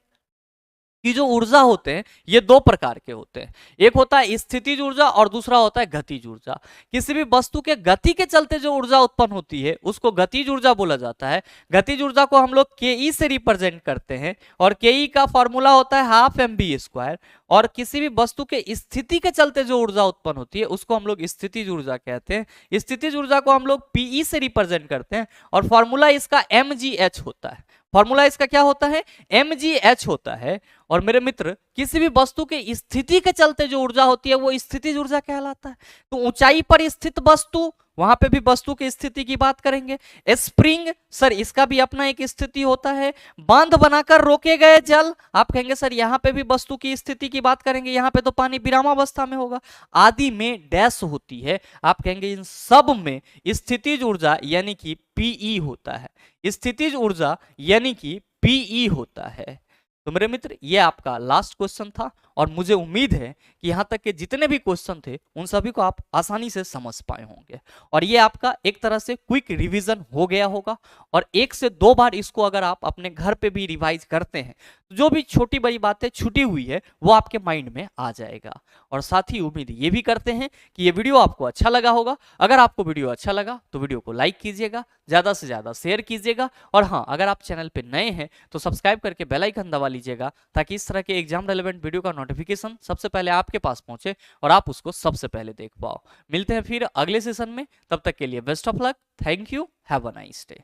कि जो ऊर्जा होते हैं ये दो प्रकार के होते हैं, एक होता है स्थितिज ऊर्जा और दूसरा होता है गतिज ऊर्जा। किसी भी वस्तु के गति के चलते जो ऊर्जा उत्पन्न होती है उसको गतिज ऊर्जा बोला जाता है। गतिज ऊर्जा को हम लोग के से रिप्रेजेंट करते हैं और के का फॉर्मूला होता है हाफ mv²। और किसी भी वस्तु के स्थिति के चलते जो ऊर्जा उत्पन्न होती है उसको हम लोग स्थितिज ऊर्जा कहते हैं। स्थितिज ऊर्जा को हम लोग Pe से रिप्रेजेंट करते हैं और फॉर्मूला इसका mgh होता है। फॉर्मूला इसका क्या होता है, mgh होता है। और मेरे मित्र किसी भी वस्तु के स्थिति के चलते जो ऊर्जा होती है वो स्थितिज ऊर्जा कहलाता है। तो ऊंचाई पर स्थित वस्तु, वहां पे भी वस्तु की स्थिति की बात करेंगे। स्प्रिंग सर इसका भी अपना एक स्थिति होता है। बांध बनाकर रोके गए जल, आप कहेंगे सर यहाँ पे भी वस्तु की स्थिति की बात करेंगे, यहाँ पे तो पानी विरामावस्था में होगा। आदि में डैश होती है, आप कहेंगे इन सब में स्थितिज ऊर्जा यानी कि Pe होता है। स्थितिज ऊर्जा यानी कि Pe होता है। तो मेरे मित्र ये आपका लास्ट क्वेश्चन था और मुझे उम्मीद है कि यहाँ तक के जितने भी क्वेश्चन थे उन सभी को आप आसानी से समझ पाए होंगे और ये आपका एक तरह से क्विक रिवीजन हो गया होगा। और 1 से 2 बार इसको अगर आप अपने घर पे भी रिवाइज करते हैं तो जो भी छोटी बड़ी बातें छूटी हुई है वो आपके माइंड में आ जाएगा। और साथ ही उम्मीद ये भी करते हैं कि ये वीडियो आपको अच्छा लगा होगा। अगर आपको वीडियो अच्छा लगा तो वीडियो को लाइक कीजिएगा, ज़्यादा से ज़्यादा शेयर कीजिएगा और हाँ अगर आप चैनल पर नए हैं तो सब्सक्राइब करके बेल आइकन दबा लीजिएगा ताकि इस तरह के एग्जाम रेलेवेंट वीडियो का नोटिफिकेशन सबसे पहले आपके पास पहुंचे और आप उसको सबसे पहले देख पाओ। मिलते हैं फिर अगले सेशन में, तब तक के लिए best of luck, thank you, have a nice day.